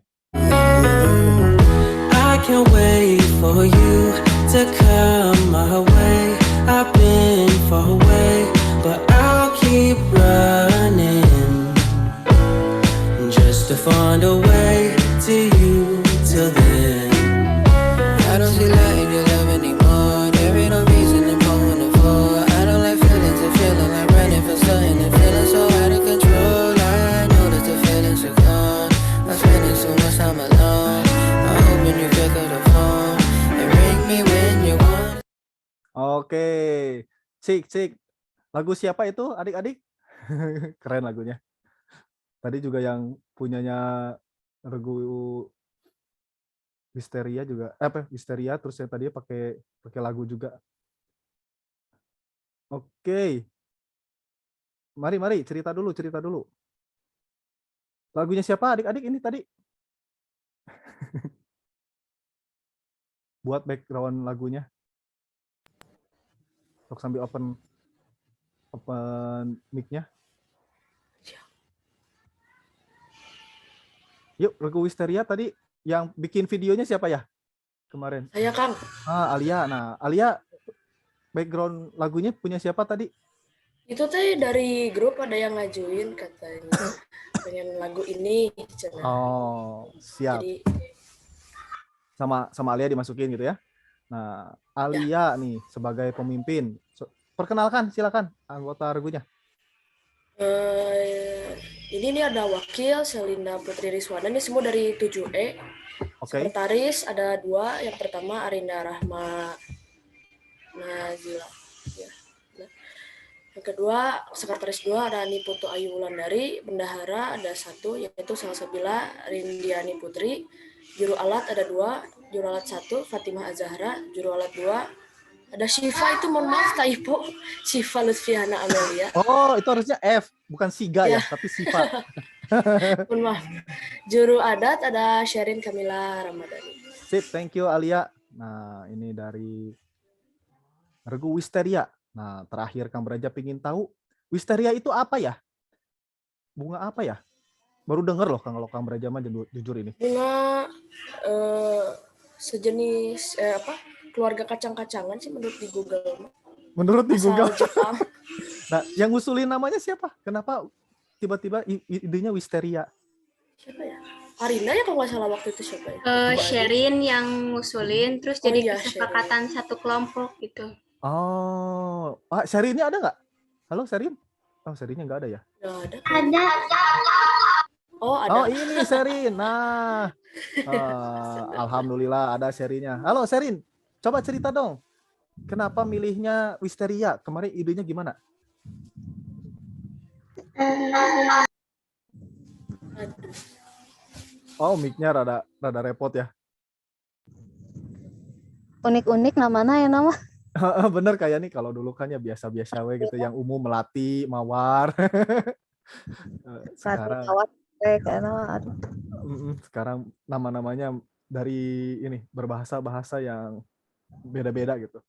I can't wait for you to come my way. I've been far away, but I'll keep running just to find a way to you till then. I don't see light in your love anymore. There ain't no reason to going to fall. I don't like feelings and feeling like running from something and feeling so out of control. I know that the feelings are gone. I'm spending so much time alone. I'm hoping you pick up the phone and ring me when you want. Oke, cik. Lagu siapa itu, adik-adik? Keren lagunya. Tadi juga yang punyanya Regu Wisteria juga, Wisteria, terus yang tadi pakai lagu juga. Oke, mari cerita dulu. Lagunya siapa, adik-adik ini tadi? Buat background lagunya. Sok sambil open mic-nya. Yuk, Regu Wisteria tadi yang bikin videonya siapa ya kemarin? Saya, Kang. Alia. Nah, Alia background lagunya punya siapa tadi? Itu teh dari grup ada yang ngajuin katanya pengen lagu ini. Oh, siap. Jadi sama Alia dimasukin gitu ya. Nah, Alia nih sebagai pemimpin. Perkenalkan, silakan anggota Regunya. Ini nih ada wakil Selinda Putri Riswana, ini semua dari 7E. Oke. Sekretaris ada 2, yang pertama Arinda Rahma Nazila. Ya. Yang kedua, sekretaris 2 ada Niputu Ayu Wulandari, bendahara ada 1 yaitu Salsabila Rindiani Putri, juru alat ada 2, juru alat 1 Fatimah Azahra, juru alat 2 ada Syifa, itu mohon maaf typo, Syifa Lutfiana Amelia. Oh, itu harusnya F, bukan Siga ya, tapi Syifa. Mohon maaf. Juru adat ada Sherin Kamila Ramadhani. Sip, thank you Alia. Nah, ini dari Regu Wisteria. Nah, terakhir Kang Beraja pingin tahu, Wisteria itu apa ya? Bunga apa ya? Baru denger loh kalau Kang Beraja mah jujur ini. Bunga sejenis keluarga kacang-kacangan sih menurut di Google. Menurut di Google. Jepang. Nah, yang ngusulin namanya siapa? Kenapa tiba-tiba idenya Wisteria? Siapa ya? Arina ya kalau nggak salah waktu itu siapa ya? Sherin yang ngusulin, terus jadi iya, kesepakatan satu kelompok gitu. Oh, Sherinnya ada nggak? Halo Sherin? Oh, Sherinnya nggak ada ya? Nggak ada. Ada. Oh, ada. Oh, ini Sherin. Nah, alhamdulillah ada Sherinnya. Halo Sherin, coba cerita dong. Kenapa milihnya Wisteria? Kemarin idenya gimana? Oh, mic-nya rada repot ya. Unik-unik namanya ya nama. Bener kayak nih, kalau dulu kan ya biasa-biasa we gitu, yang umum Melati, Mawar. Sekarang nama-namanya dari ini berbahasa-bahasa yang beda-beda gitu.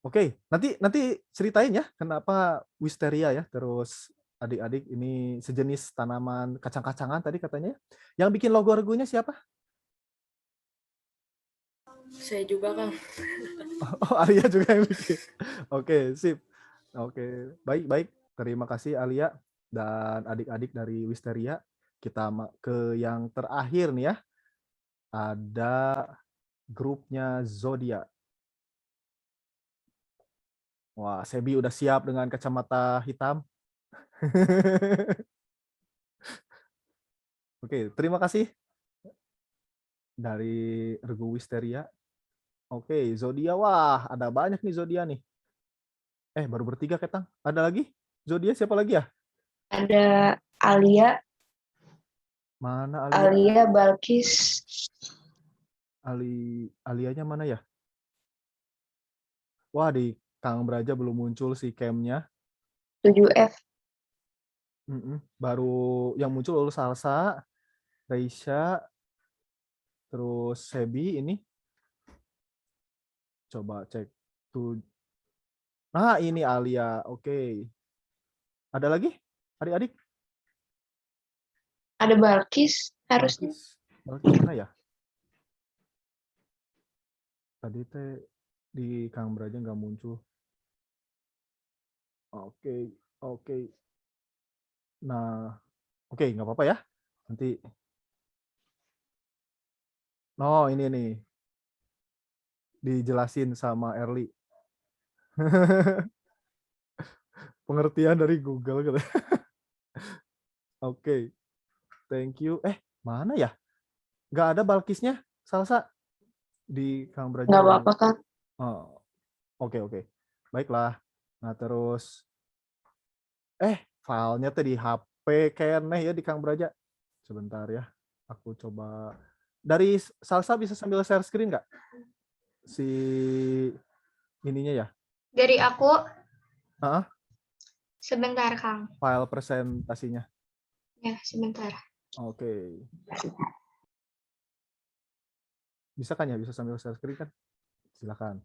Oke, nanti ceritain ya kenapa Wisteria ya. Terus adik-adik ini sejenis tanaman kacang-kacangan tadi katanya. Yang bikin logo Regunya siapa? Saya juga, Kang. Oh, Alia juga yang bikin. Oke, sip. Oke, baik. Terima kasih Alia dan adik-adik dari Wisteria. Kita ke yang terakhir nih ya. Ada grupnya Zodiac. Wah, Sebi udah siap dengan kacamata hitam. Oke, terima kasih dari Regu Wisteria. Oke, Zodia. Wah, ada banyak nih Zodia nih. Baru bertiga Ketang. Ada lagi? Zodia siapa lagi ya? Ada Alia, Mana Alia? Alia Balkis, Alianya mana ya? Wah, di Kang Braja belum muncul si Camnya. 7F. Baru yang muncul lalu Salsa, Reisha, terus Sebi ini. Coba cek tuh. Nah, ini Alia. Oke. Ada lagi? Adik-adik? Ada Balkis harusnya. Balkis mana ya? Tadi teh di Kang Braja nggak muncul. Oke. Nah, oke, nggak apa-apa ya. Nanti. No, ini nih. Dijelasin sama Erli. Pengertian dari Google gitu. Oke. Thank you. Mana ya? Nggak ada Balkisnya, Salsa. Di Kang Braja. Nggak apa-apa, Kang. Oh, oke. Baiklah. Nah, terus filenya tuh di HP kayaknya ya di Kang Braja. Sebentar ya. Aku coba. Dari Salsa bisa sambil share screen nggak? Si ininya ya? Dari aku. Hah? Sebentar, Kang. File presentasinya. Ya, sebentar. Oke. Bisa kan ya? Bisa sambil share screen kan? Silakan.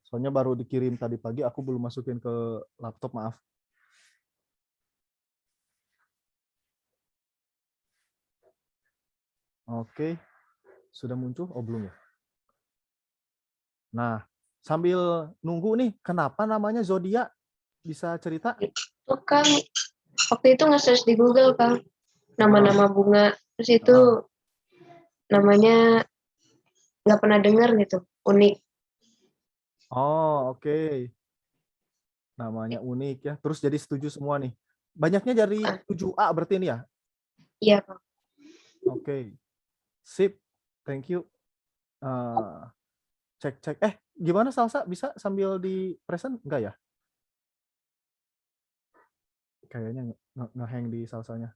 Soalnya baru dikirim tadi pagi, aku belum masukin ke laptop, maaf. Oke. Sudah muncul? Oh, belum ya? Nah, sambil nunggu nih, kenapa namanya Zodia? Bisa cerita? Itu kan waktu itu nge-search di Google, Kang. Nama-nama bunga. Terus itu namanya nggak pernah dengar gitu. Unik. Oh, oke. Namanya unik ya. Terus jadi setuju semua nih. Banyaknya dari 7A berarti ini ya? Iya, Kang. Oke. Sip. Thank you. Cek. Gimana Salsa? Bisa sambil di present? Enggak ya? Kayaknya nge-hang di Salsanya.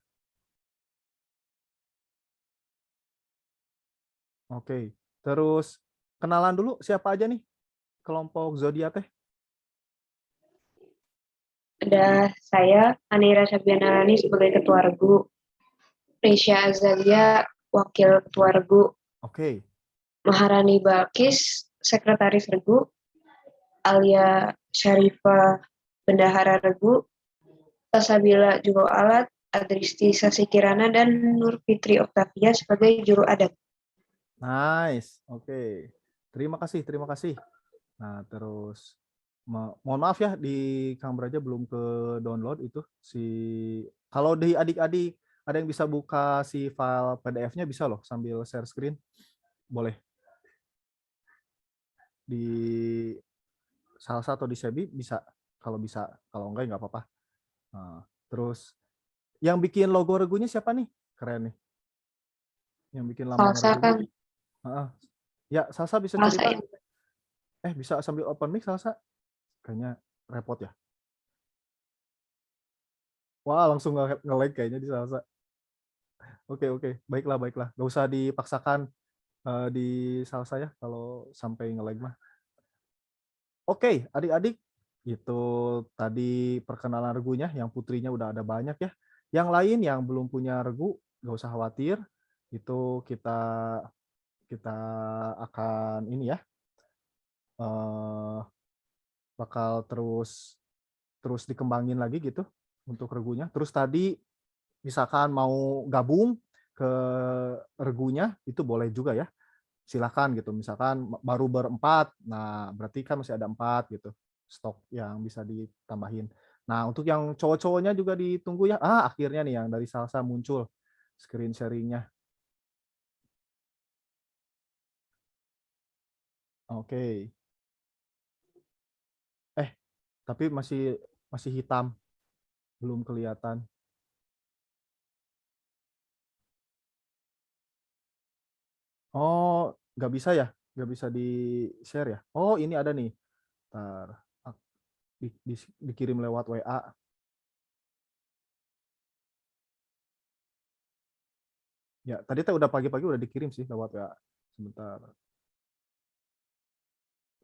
Oke. Terus kenalan dulu siapa aja nih kelompok Zodia teh? Ada saya, Anira Sabianarani sebagai Ketua Regu, Reisha Azalia, Wakil Ketua Regu, Oke. Maharani Balkis, Sekretaris Regu, Alia Syarifah, Bendahara Regu, Tasabila Juru Alat, Adristi Sasikirana, dan Nur Fitri Oktavia sebagai Juru Adat. Nice. Oke. Terima kasih. Nah, terus mohon maaf ya di Kang Braja belum ke download itu kalau di adik-adik ada yang bisa buka si file PDF-nya bisa loh sambil share screen. Boleh. Di Salsa atau di Sebi bisa. Kalau enggak nggak apa-apa. Nah, terus yang bikin logo regunya siapa nih? Keren nih. Yang bikin lambang Salsa, regunya. Kang. Ya, Salsa bisa cerita. Bisa sambil open mic Salsa? Kayaknya repot ya. Wah, langsung nge-lag kayaknya di Salsa. Oke. Baiklah. Gak usah dipaksakan di Salsa ya kalau sampai nge-lag mah. Oke, adik-adik. Itu tadi perkenalan regunya. Yang putrinya udah ada banyak ya. Yang lain yang belum punya regu, gak usah khawatir. Itu kita akan ini ya. Bakal terus dikembangin lagi gitu untuk regunya. Terus tadi misalkan mau gabung ke regunya itu boleh juga ya. Silakan gitu. Misalkan baru berempat, nah berarti kan masih ada 4 gitu stok yang bisa ditambahin. Nah, untuk yang cowok-cowoknya juga ditunggu ya. Akhirnya nih yang dari Salsa muncul screen sharing-nya. Oke. Tapi masih hitam. Belum kelihatan. Oh, nggak bisa ya? Nggak bisa di-share ya? Oh, ini ada nih. Ntar, dikirim lewat WA. Ya, tadi teh udah pagi-pagi udah dikirim sih lewat WA. Sebentar.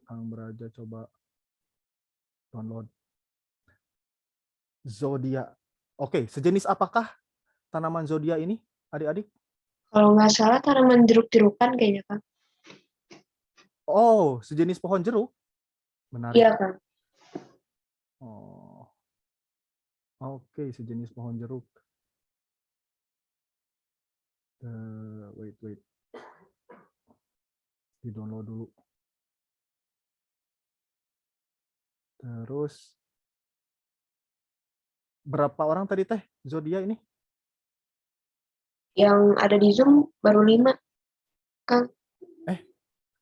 Kang Beraja coba download. Zodiak. Oke, sejenis apakah tanaman zodiak ini, adik-adik? Kalau nggak salah tanaman jeruk-jerukan kayaknya, Kang. Oh, sejenis pohon jeruk. Menarik. Iya, Kang. Oh. Oke, sejenis pohon jeruk. Wait. Di-download dulu. Terus berapa orang tadi teh zodiak ini? Yang ada di Zoom baru 5, Kang.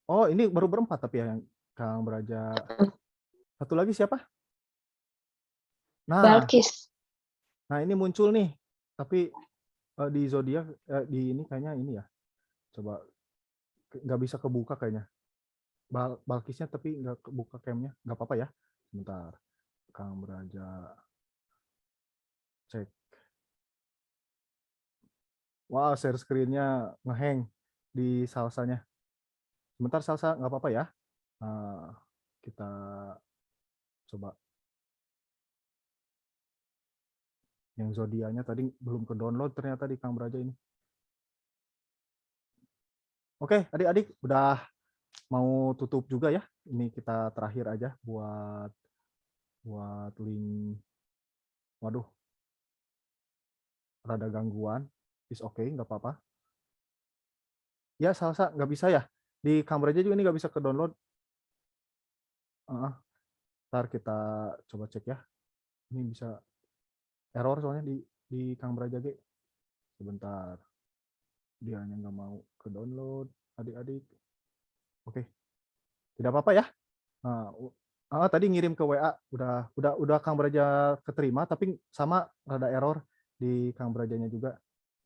Oh, ini baru berempat tapi ya yang Kang Beraja. Satu lagi siapa? Nah, Balkis. nah ini muncul nih. Tapi di zodiak di ini kayaknya ini ya. Coba nggak bisa kebuka kayaknya. Balkisnya tapi nggak kebuka camnya. Nggak apa-apa ya. Sebentar. Kang Beraja cek. Wow, share screen-nya ngehang di salsanya. Sebentar salsa, nggak apa-apa ya. Kita coba. Yang zodiaknya tadi belum ke download ternyata di Kang Beraja ini. Oke, adik-adik udah mau tutup juga ya. Ini kita terakhir aja buat link. Waduh, rada gangguan. Is oke, nggak apa-apa. Ya, salsa nggak bisa ya. Di Kang Beraja juga ini nggak bisa ke download. Ntar kita coba cek ya. Ini bisa error soalnya di Kang Beraja G. Sebentar. Dia hanya nggak mau ke download, adik-adik. Oke, tidak apa-apa ya. Tadi ngirim ke WA udah Kang Beraja keterima tapi sama rada error di Kang Berajanya juga.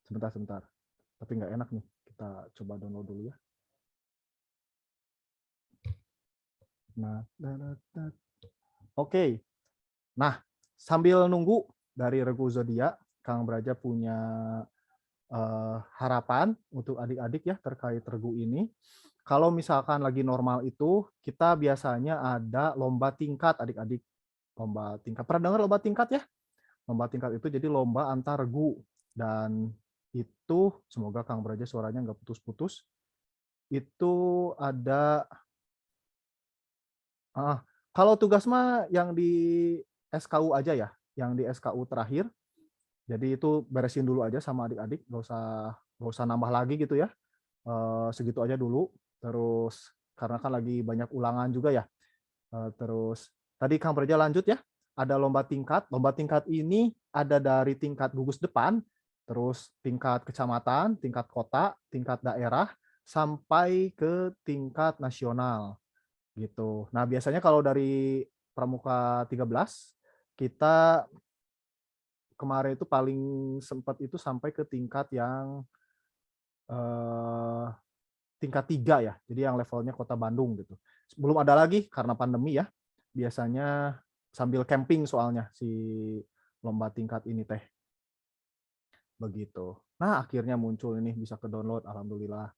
Sebentar. Tapi nggak enak nih. Kita coba download dulu ya. Nah, oke. Nah, sambil nunggu dari Regu Zodiak, Kang Beraja punya harapan untuk adik-adik ya terkait Regu ini. Kalau misalkan lagi normal itu, kita biasanya ada lomba tingkat adik-adik. Lomba tingkat. Pernah dengar lomba tingkat ya? Lomba tingkat itu jadi lomba antar regu. Dan itu, semoga Kang Beraja suaranya nggak putus-putus. Itu ada, kalau tugas mah yang di SKU aja ya. Yang di SKU terakhir. Jadi itu beresin dulu aja sama adik-adik. Nggak usah nambah lagi gitu ya. Segitu aja dulu. Terus karena kan lagi banyak ulangan juga ya. Terus tadi Kang Beraja lanjut ya. Ada lomba tingkat. Lomba tingkat ini ada dari tingkat gugus depan, terus tingkat kecamatan, tingkat kota, tingkat daerah, sampai ke tingkat nasional. Gitu. Nah, biasanya kalau dari Pramuka 13, kita kemarin itu paling sempat itu sampai ke tingkat yang tingkat 3 ya. Jadi yang levelnya Kota Bandung gitu. Belum ada lagi karena pandemi ya. Biasanya sambil camping soalnya si lomba tingkat ini teh. Begitu. Nah, akhirnya muncul ini bisa ke download alhamdulillah.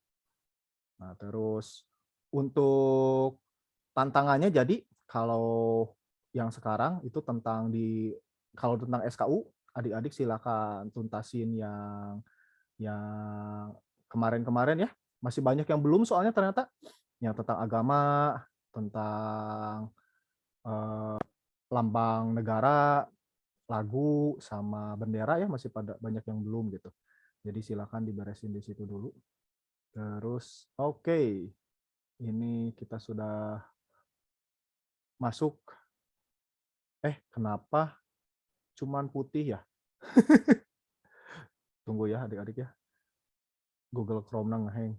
Nah, terus untuk tantangannya jadi kalau yang sekarang itu kalau tentang SKU, adik-adik silakan tuntasin yang kemarin-kemarin ya. Masih banyak yang belum soalnya ternyata yang tentang agama, tentang lambang negara, lagu sama bendera ya masih banyak yang belum gitu. Jadi silakan diberesin di situ dulu. Terus oke. Ini kita sudah masuk. Kenapa cuman putih ya? Tunggu ya adik-adik ya. Google Chrome ngehang.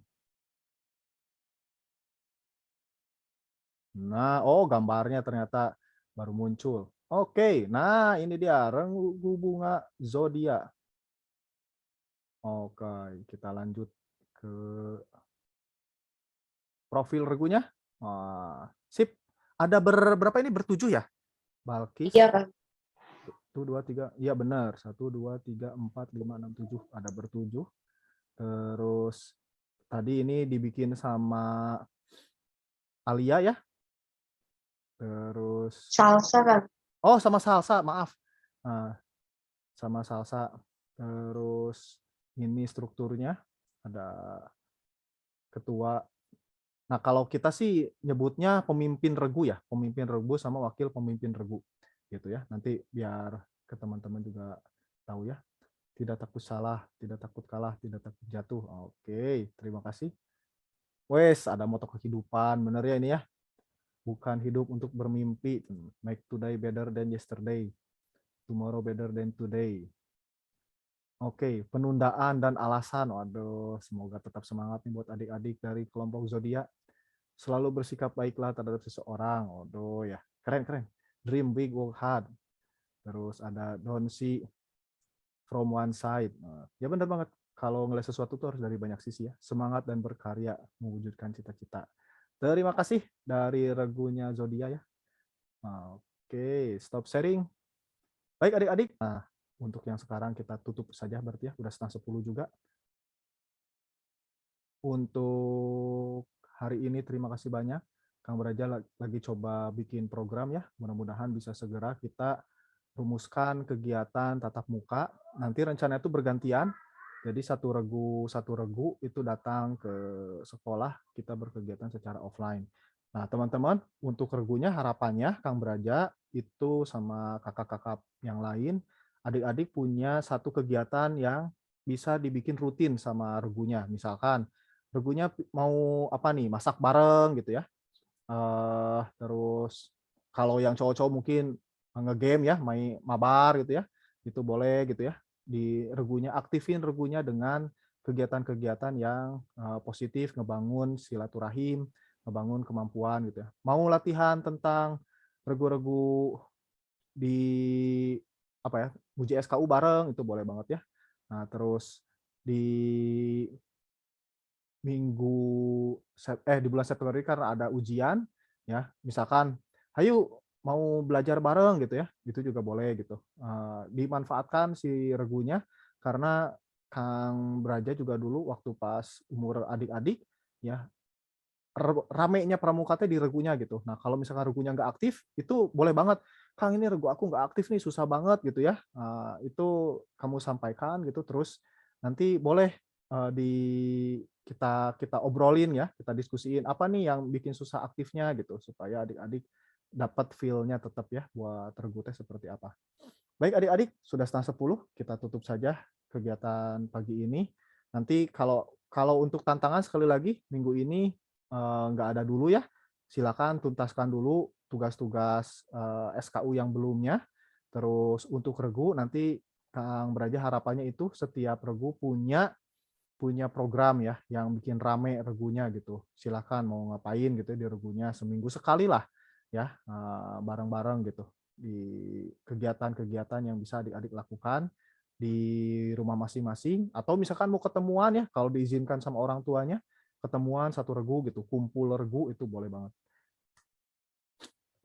Nah, gambarnya ternyata baru muncul. Oke, nah ini dia regu bunga zodiak. Oke, kita lanjut ke profil regunya. Sip. Ada berapa ini? Bertujuh ya? Balkis. Iya, Kang. 1, 2, 3. Iya benar. 1, 2, 3, 4, 5, 6, 7. Ada bertujuh. Terus tadi ini dibikin sama Alia ya. Terus Salsa, Kang. oh sama Salsa, maaf. Sama Salsa. Terus ini strukturnya ada ketua. Nah, kalau kita sih nyebutnya pemimpin regu ya, pemimpin regu sama wakil pemimpin regu gitu ya. Nanti biar ke teman-teman juga tahu ya. Tidak takut salah, tidak takut kalah, tidak takut jatuh. Oke, terima kasih. Wes, ada moto kehidupan, bener ya ini ya. Bukan hidup untuk bermimpi. Make today better than yesterday. Tomorrow better than today. Oke, penundaan dan alasan. Waduh, semoga tetap semangat nih buat adik-adik dari kelompok zodiak. Selalu bersikap baiklah terhadap seseorang. Waduh ya, keren. Dream big, work hard. Terus ada don't see from one side. Ya benar banget. Kalau ngeliat sesuatu tuh harus dari banyak sisi ya. Semangat dan berkarya mewujudkan cita-cita. Terima kasih dari regunya zodiak ya. Oke, stop sharing. Baik adik-adik. Nah, untuk yang sekarang kita tutup saja berarti ya, udah 9:30 juga. Untuk hari ini terima kasih banyak. Kang Beraja lagi coba bikin program ya, mudah-mudahan bisa segera kita rumuskan kegiatan tatap muka. Nanti rencananya itu bergantian, jadi satu regu itu datang ke sekolah, kita berkegiatan secara offline. Nah teman-teman, untuk regunya harapannya Kang Beraja itu sama kakak-kakak yang lain, adik-adik punya satu kegiatan yang bisa dibikin rutin sama regunya. Misalkan regunya mau apa nih, masak bareng gitu ya. Terus kalau yang cowok-cowok mungkin ngegame ya, main mabar gitu ya, itu boleh gitu ya. Di regunya, aktifin regunya dengan kegiatan-kegiatan yang positif, ngebangun silaturahim, ngebangun kemampuan gitu ya. Mau latihan tentang regu-regu di apa ya, uji SKU bareng itu boleh banget ya. Nah, terus di di bulan September ini karena ada ujian ya, misalkan hayu mau belajar bareng gitu ya, itu juga boleh gitu. Dimanfaatkan si regunya karena Kang Beraja juga dulu waktu pas umur adik-adik ya, ramenya pramuka teh di regunya gitu. Nah kalau misalkan regunya nggak aktif itu boleh banget, Kang ini regu aku nggak aktif nih, susah banget gitu ya. Itu kamu sampaikan gitu, terus nanti boleh di kita obrolin ya, kita diskusiin apa nih yang bikin susah aktifnya gitu, supaya adik-adik dapat feel-nya tetap ya buat regu teh seperti apa. Baik adik-adik, sudah 9:30, kita tutup saja kegiatan pagi ini. Nanti kalau untuk tantangan sekali lagi minggu ini nggak ada dulu ya. Silakan tuntaskan dulu tugas-tugas SKU yang belumnya. Terus untuk regu nanti Kang Beraja harapannya itu setiap regu punya program ya yang bikin rame regunya gitu. Silakan mau ngapain gitu di regunya, seminggu sekali lah ya, bareng-bareng gitu di kegiatan-kegiatan yang bisa adik-adik lakukan di rumah masing-masing, atau misalkan mau ketemuan ya kalau diizinkan sama orang tuanya, ketemuan satu regu gitu, kumpul regu itu boleh banget.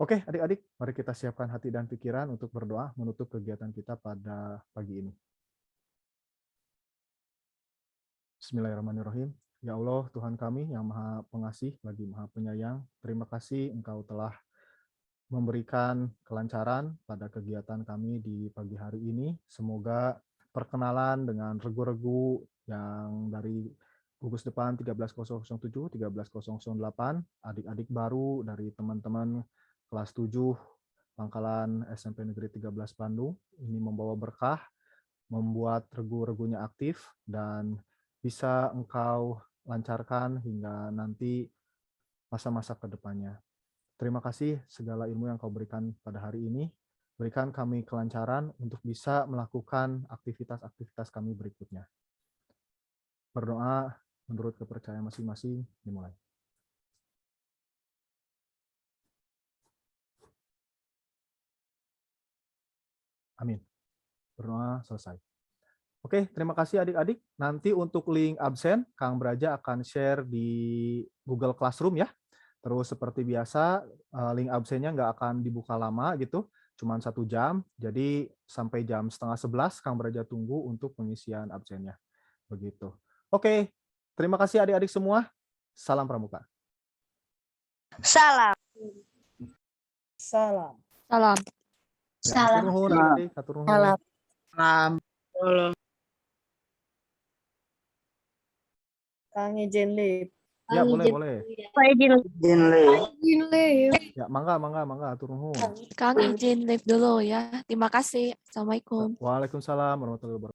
Oke adik-adik, mari kita siapkan hati dan pikiran untuk berdoa menutup kegiatan kita pada pagi ini. Bismillahirrahmanirrahim. Ya Allah, Tuhan kami yang Maha Pengasih lagi Maha Penyayang, terima kasih Engkau telah memberikan kelancaran pada kegiatan kami di pagi hari ini. Semoga perkenalan dengan regu-regu yang dari gugus depan 13007, 13008, adik-adik baru dari teman-teman kelas 7 Pangkalan SMP Negeri 13 Bandung, ini membawa berkah, membuat regu-regunya aktif, dan bisa Engkau lancarkan hingga nanti masa-masa ke depannya. Terima kasih segala ilmu yang Kau berikan pada hari ini. Berikan kami kelancaran untuk bisa melakukan aktivitas-aktivitas kami berikutnya. Berdoa menurut kepercayaan masing-masing, dimulai. Amin. Berdoa selesai. Oke, terima kasih adik-adik. Nanti untuk link absen, Kang Braja akan share di Google Classroom ya. Terus seperti biasa, link absennya nggak akan dibuka lama gitu, cuma 1 jam. Jadi sampai jam 10:30 Kang Braja tunggu untuk pengisian absennya. Begitu. Oke, terima kasih adik-adik semua. Salam Pramuka. Salam. Salam. Salam. Ya, hatur nuhun adik-adik, hatur nuhun. Salam. Salam. Kang izin live. Ya, boleh. Izin live. Ya, mangga, hatur nuhun. Kang izin live dulu ya. Terima kasih. Assalamualaikum. Waalaikumsalam warahmatullahi wabarakatuh.